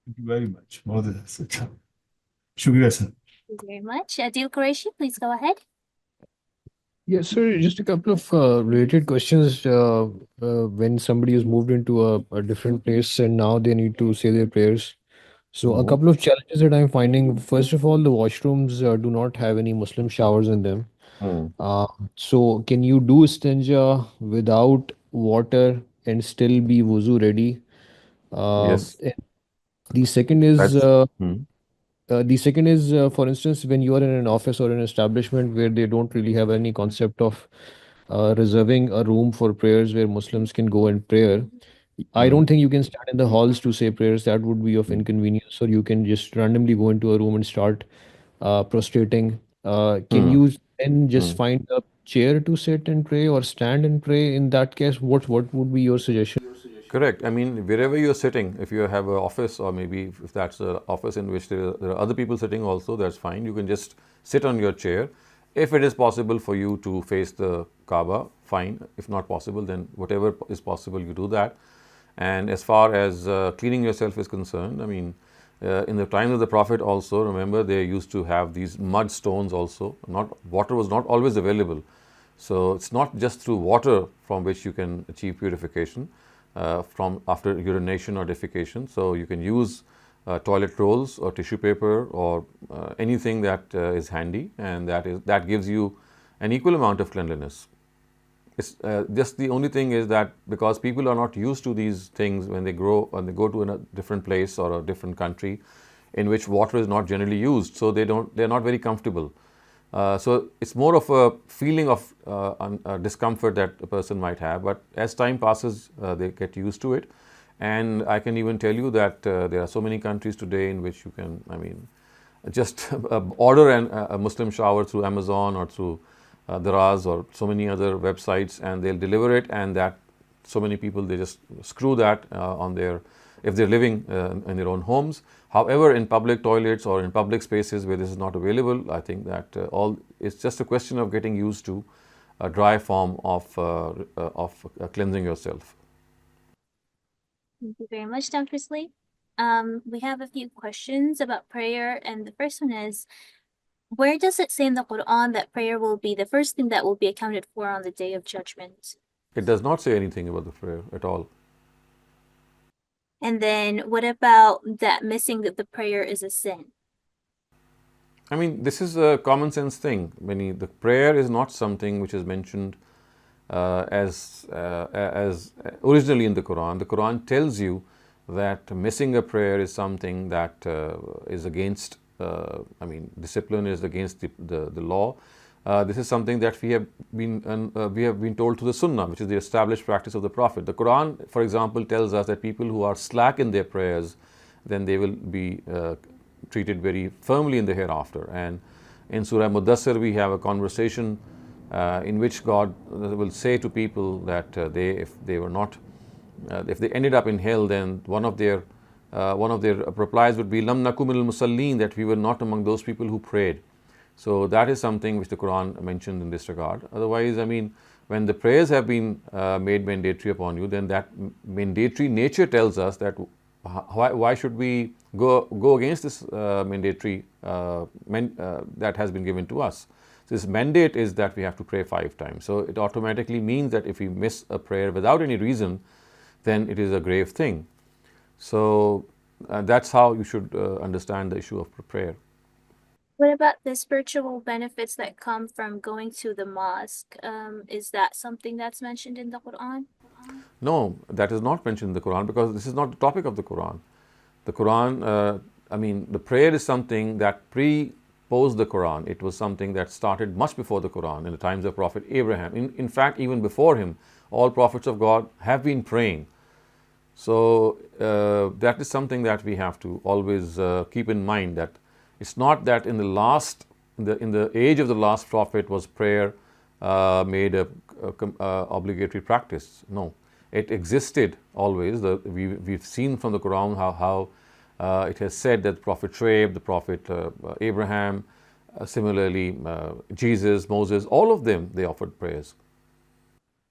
Thank you very much. بہت اچھا, شکریہ سر. Thank you very much. Adil Qureshi, please go ahead. Yes, sir. Just a couple of related questions. When somebody has moved into a different place and now they need to say their prayers. So a couple of challenges that I'm finding. First of all, the washrooms do not have any Muslim showers in them. So can you do istinja without water and still be wuzu ready? Yes. The second is That's for instance, when you are in an office or an establishment where they don't really have any concept of reserving a room for prayers where Muslims can go and pray, I don't think you can stand in the halls to say prayers. That would be of inconvenience. Or you can just randomly go into a room and start prostrating. Can Hmm. you then just Hmm. find a chair to sit and pray or stand and pray? In that case, what would be your suggestion? Correct. I mean, wherever you're sitting, if you have an office, or maybe if that's an office in which there are other people sitting also, that's fine. You can just sit on your chair. If it is possible for you to face the Kaaba, fine. If not possible, then whatever is possible, you do that. And as far as cleaning yourself is concerned, I mean, in the time of the Prophet also, remember, they used to have these mud stones also. Not water was not always available. So it's not just through water from which you can achieve purification from after urination or defecation. So you can use toilet rolls or tissue paper or anything that is handy, and that gives you an equal amount of cleanliness. It's just the only thing is that because people are not used to these things when they go to a different place or a different country in which water is not generally used, so they're not very comfortable. So it's more of a feeling of discomfort that a person might have, but as time passes, they get used to it. And I can even tell you that there are so many countries today in which you can, I mean, just order a Muslim shower through Amazon or through Daraz or so many other websites, and they'll deliver it, and that so many people, they just screw that on their, if they're living in their own homes. However, in public toilets or in public spaces where this is not available, I think that it's just a question of getting used to a dry form of cleansing yourself. Thank you very much, Dr. Saleem. We have a few questions about prayer, and the first one is, where does it say in the Qur'an that prayer will be the first thing that will be accounted for on the Day of Judgment? It does not say anything about the prayer at all. And then what about that missing the prayer is a sin? I mean, this is a common sense thing. The prayer is not something which is mentioned as originally in the Quran. The Quran tells you that missing a prayer is something that is against, discipline is against the law. This is something that we have been told through the Sunnah, which is the established practice of the Prophet. The Quran, for example, tells us that people who are slack in their prayers, then they will be treated very firmly in the hereafter. And in Surah Mudassir, we have a conversation in which God will say to people that if they ended up in hell, then one of their replies would be Lam nakum minal musallin, that we were not among those people who prayed. So that is something which the Quran mentioned in this regard. Otherwise, I mean, when the prayers have been made mandatory upon you, then that mandatory nature tells us that why should we go against this mandatory that has been given to us. So this mandate is that we have to pray 5 times. So it automatically means that if we miss a prayer without any reason, then it is a grave thing. So that's how you should understand the issue of prayer. What about the spiritual benefits that come from going to the mosque? Is that something that's mentioned in the Quran? No, that is not mentioned in the Quran, because this is not the topic of the Quran. The Quran, the prayer is something that preposed the Quran. It was something that started much before the Quran, in the times of Prophet Abraham. In fact, even before him, all prophets of God have been praying. So that is something that we have to always keep in mind, that it's not that in the age of the last prophet was prayer made a obligatory practice. No, it existed always. We've seen from the Quran how it has said that Prophet Shuaib, the Prophet Abraham, similarly Jesus, Moses, all of them, they offered prayers.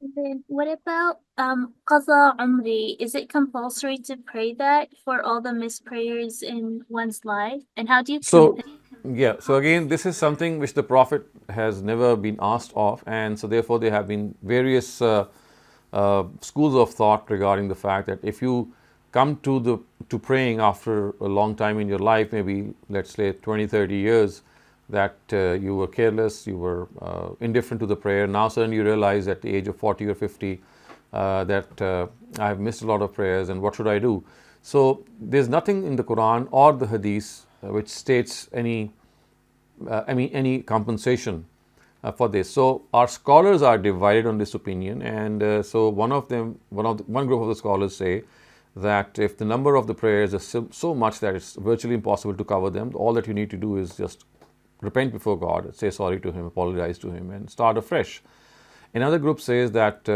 And then what about Qaza Umri? Is it compulsory to pray that for all the missed prayers in one's life? And how do you So again, this is something which the Prophet has never been asked of, and so therefore there have been various schools of thought regarding the fact that if you come to praying after a long time in your life, maybe let's say 20-30 years, that you were careless, you were indifferent to the prayer. Now suddenly you realize at the age of 40 or 50 that I have missed a lot of prayers, and what should I do? So there's nothing in the Quran or the Hadith which states any compensation for this. So our scholars are divided on this opinion, and so one group of the scholars say that if the number of the prayers is so much that it's virtually impossible to cover them, all that you need to do is just repent before God, say sorry to Him, apologize to Him, and start afresh. Another group says that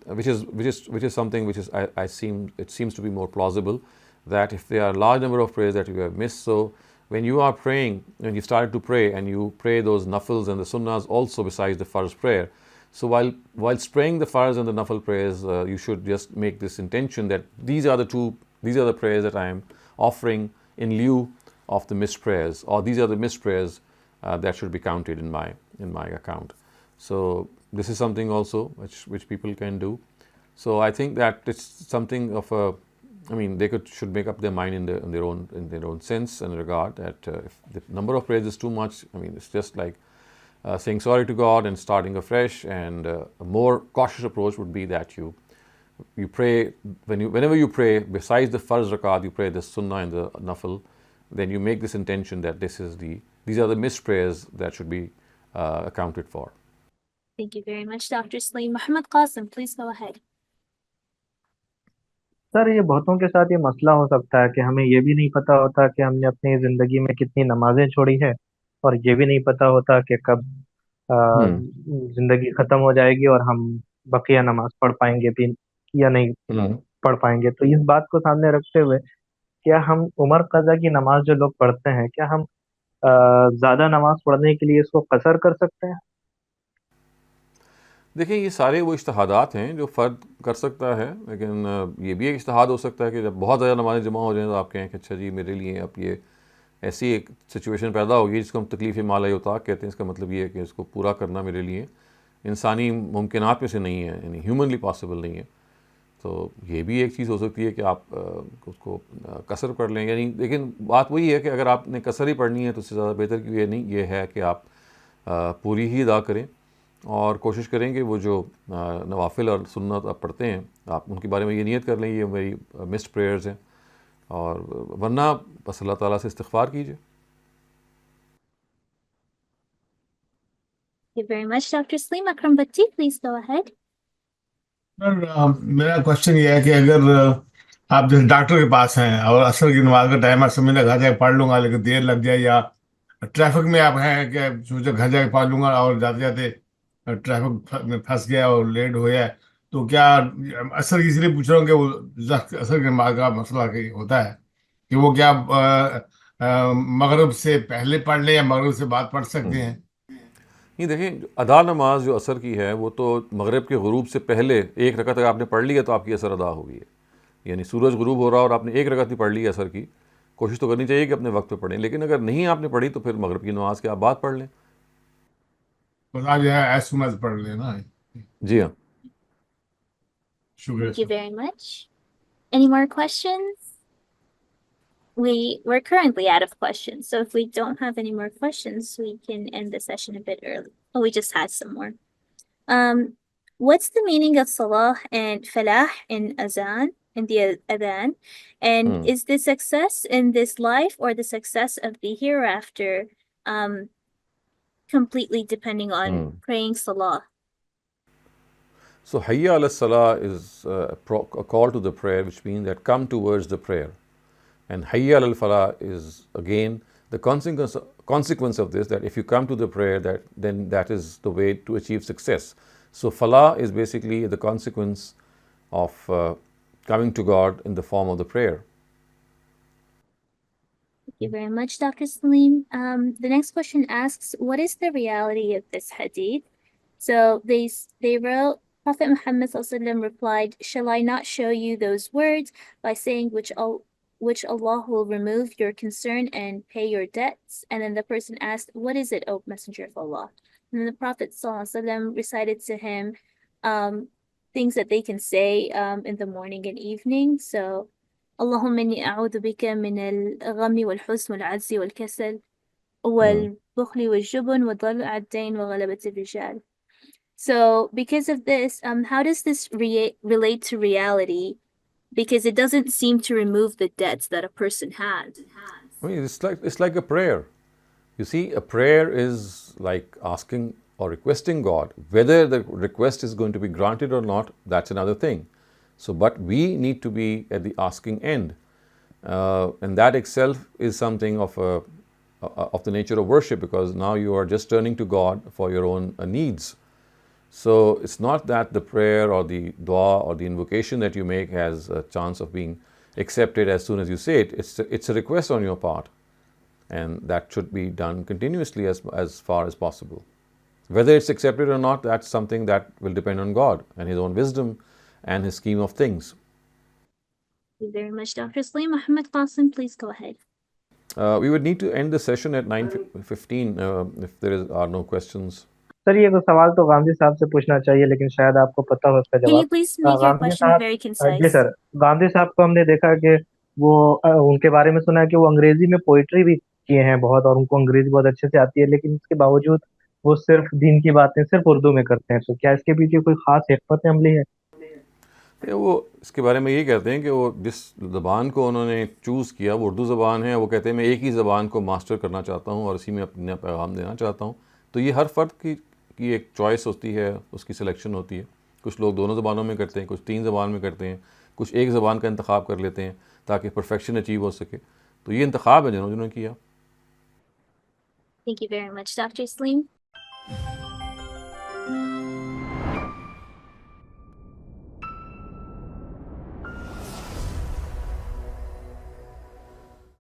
which is something which is it seems to be more plausible, that if there are a large number of prayers that you have missed, so when you are praying, when you started to pray and you pray those nafils and the sunnahs also besides the farz prayer, so whilst praying the farz and the nafil prayers, you should just make this intention that these are the prayers that I am offering in lieu of the missed prayers, or these are the missed prayers that should be counted in my account. So this is something also which people can do. So I think that it's something of a, I mean, they should make up their mind in their own sense and regard that if the number of prayers is too much, I mean, it's just like saying sorry to God and starting afresh. And a more cautious approach would be that you pray whenever you pray besides the farz rakat, you pray the sunnah and the nafil, then you make this intention that these are the missed prayers that should be accounted for. Thank you very much, Dr. Saleem. Muhammad Qasim, please go ahead. Sir ये बहुतों के साथ ये मसला हो सकता है कि हमें ये भी नहीं पता होता कि हमने अपनी ज़िंदगी में कितनी नमाजें छोड़ी है, और ये भी नहीं पता होता कि कब ज़िंदगी ख़त्म हो जाएगी और हम बकिया नमाज पढ़ पाएंगे भी या नहीं पढ़ पाएंगे। तो इस बात को सामने रखते हुए क्या हम उमर क़ज़ा की नमाज जो लोग पढ़ते हैं, क्या हम ज़्यादा नमाज पढ़ने के लिए इसको कसर कर सकते हैं? देखिए, ये सारे वो इज्तिहादात हैं जो फ़र्द कर सकता है, लेकिन ये भी एक इज्तिहाद हो सकता है कि जब बहुत ज़्यादा नमाज़ें जमा हो जाएँ तो आप कहें कि अच्छा जी मेरे लिए अब ये ऐसी एक सिचुएशन पैदा होगी जिसको हम तकलीफ़ माला उताक कहते हैं। इसका मतलब ये है कि इसको पूरा करना मेरे लिए इंसानी मुमकिनात में से नहीं है, यानी ह्यूमनली पॉसिबल नहीं है। तो ये भी एक चीज़ हो सकती है कि आप उसको कसर कर लें, यानी लेकिन बात वही है कि अगर आपने कसर ही पढ़नी है तो उससे ज़्यादा बेहतर क्यों ये नहीं, ये है कि आप पूरी ही अदा करें और कोशिश करें कि वो जो नवाफिल और सुन्नत आप पढ़ते हैं आप उनके बारे में ये नियत कर लें ये मेरी मिस्ड प्रेयर्स हैं, और वरना बस अल्लाह ताला से इस्तिग़फ़ार कीजिए। Thank you very much, Dr. Saleem. Akram Bhatti, please go ahead. Sir मेरा क्वेश्चन ये है कि अगर आप जैसे डॉक्टर के पास हैं और असर की नमाज का टाइम, आप समझ लगा घर जाके पढ़ लूंगा लेकिन देर लग जाए, या ट्रैफिक में आप हैं कि सोचा घर जाके पढ़ लूंगा और जाते जाते ट्रैफिक में फंस गया और लेट हो गया, तो क्या असर की इसलिए पूछ रहा हूँ कि वो असर की नमाज का मसला होता है कि वो क्या मगरिब से पहले पढ़ लें या मगरिब से बाद पढ़ सकते हैं? नहीं, देखें, अदा नमाज जो असर की है वो तो मगरिब के गुरूब से पहले एक रकत अगर आपने पढ़ ली है तो आपकी असर अदा हो गई है। यानी सूरज गुरूब हो रहा और आपने एक रकत ही पढ़ ली है असर की, कोशिश तो करनी चाहिए कि अपने वक्त पे पढ़ें, लेकिन अगर नहीं आपने पढ़ी तो फिर मगरिब की नमाज के आप बाद पढ़ लें। बता जो है एज सून एज पढ़ लेना। जी हाँ, शुक्रिया। Thank you very much. Any more questions? We're currently out of questions, so if we don't have any more questions, we can end the session a bit early. Oh, we just had some more. What's the meaning of salah and falah in the adhan? And is the success in this life or the success of the hereafter completely depending on praying salah? so hayya ala salah is a call to the prayer, which means that come towards the prayer. And hayya al falah is again the consequence of this, that if you come to the prayer, then that is the way to achieve success. So falah is basically the consequence of coming to God in the form of the prayer. Thank you very much, Dr. Saleem. The next question asks, what is the reality of this hadith? So they wrote, Prophet Muhammad ﷺ replied, shall I not show you those words by saying which Allah will remove your concern and pay your debts? And then the person asked, what is it, O Messenger of Allah? And then the Prophet ﷺ recited to him things that they can say in the morning and evening. So, Allahumma inni a'udhu bika min al-ghammi wal-huzn wal-'ajzi wal-kasal wal-bukhli wal-jubn wa-dhal'i ad-dayn wa ghalabati ar-rijal. So, because of this, how does this relate to reality? Because it doesn't seem to remove the debts that a person had. I mean, it's like a prayer. You see, a prayer is like asking or requesting God. Whether the request is going to be granted or not, that's another thing. So, but we need to be at the asking end. And that itself is something of the nature of worship, because now you are just turning to God for your own needs. So it's not that the prayer or the dua or the invocation that you make has a chance of being accepted as soon as you say it. It's a request on your part, and that should be done continuously as far as possible. Whether it's accepted or not, that's something that will depend on God and His own wisdom and His scheme of things. Thank you very much, Dr. Saleem. Ahmed Qasim, please go ahead. We would need to end the session at 9:15 if there are no questions. Sir ये सवाल तो गांधी साहब से पूछना चाहिए, लेकिन शायद आपको पता हो उसका Can जवाब। you please make your Gandhi question साहब, very जी concise? सर, गांधी साहब को हमने देखा कि वो उनके बारे में सुना है कि वो अंग्रेजी में पोइट्री भी किए हैं बहुत, और उनको अंग्रेजी बहुत अच्छे से आती है, लेकिन इसके बावजूद वो सिर्फ दीन की बातें सिर्फ उर्दू में करते हैं। तो क्या इसके पीछे कोई खास हिकमत अमली है? वो इसके बारे में ये कहते हैं कि वो जिस ज़बान को उन्होंने चूज़ किया वो उर्दू ज़बान है। वो कहते हैं मैं एक ही ज़बान को मास्टर करना चाहता हूँ और इसी में अपना पैगाम देना चाहता हूँ। तो ये हर फ़र्द की एक चॉइस होती है, उसकी सिलेक्शन होती है। कुछ लोग दोनों ज़बानों में करते हैं, कुछ 3 ज़बान में करते हैं, कुछ एक ज़बान का इंतखाब कर लेते हैं ताकि परफेक्शन अचीव हो सके। तो ये इंतखाब है जिन्होंने किया। Thank you very much, Dr. Saleem.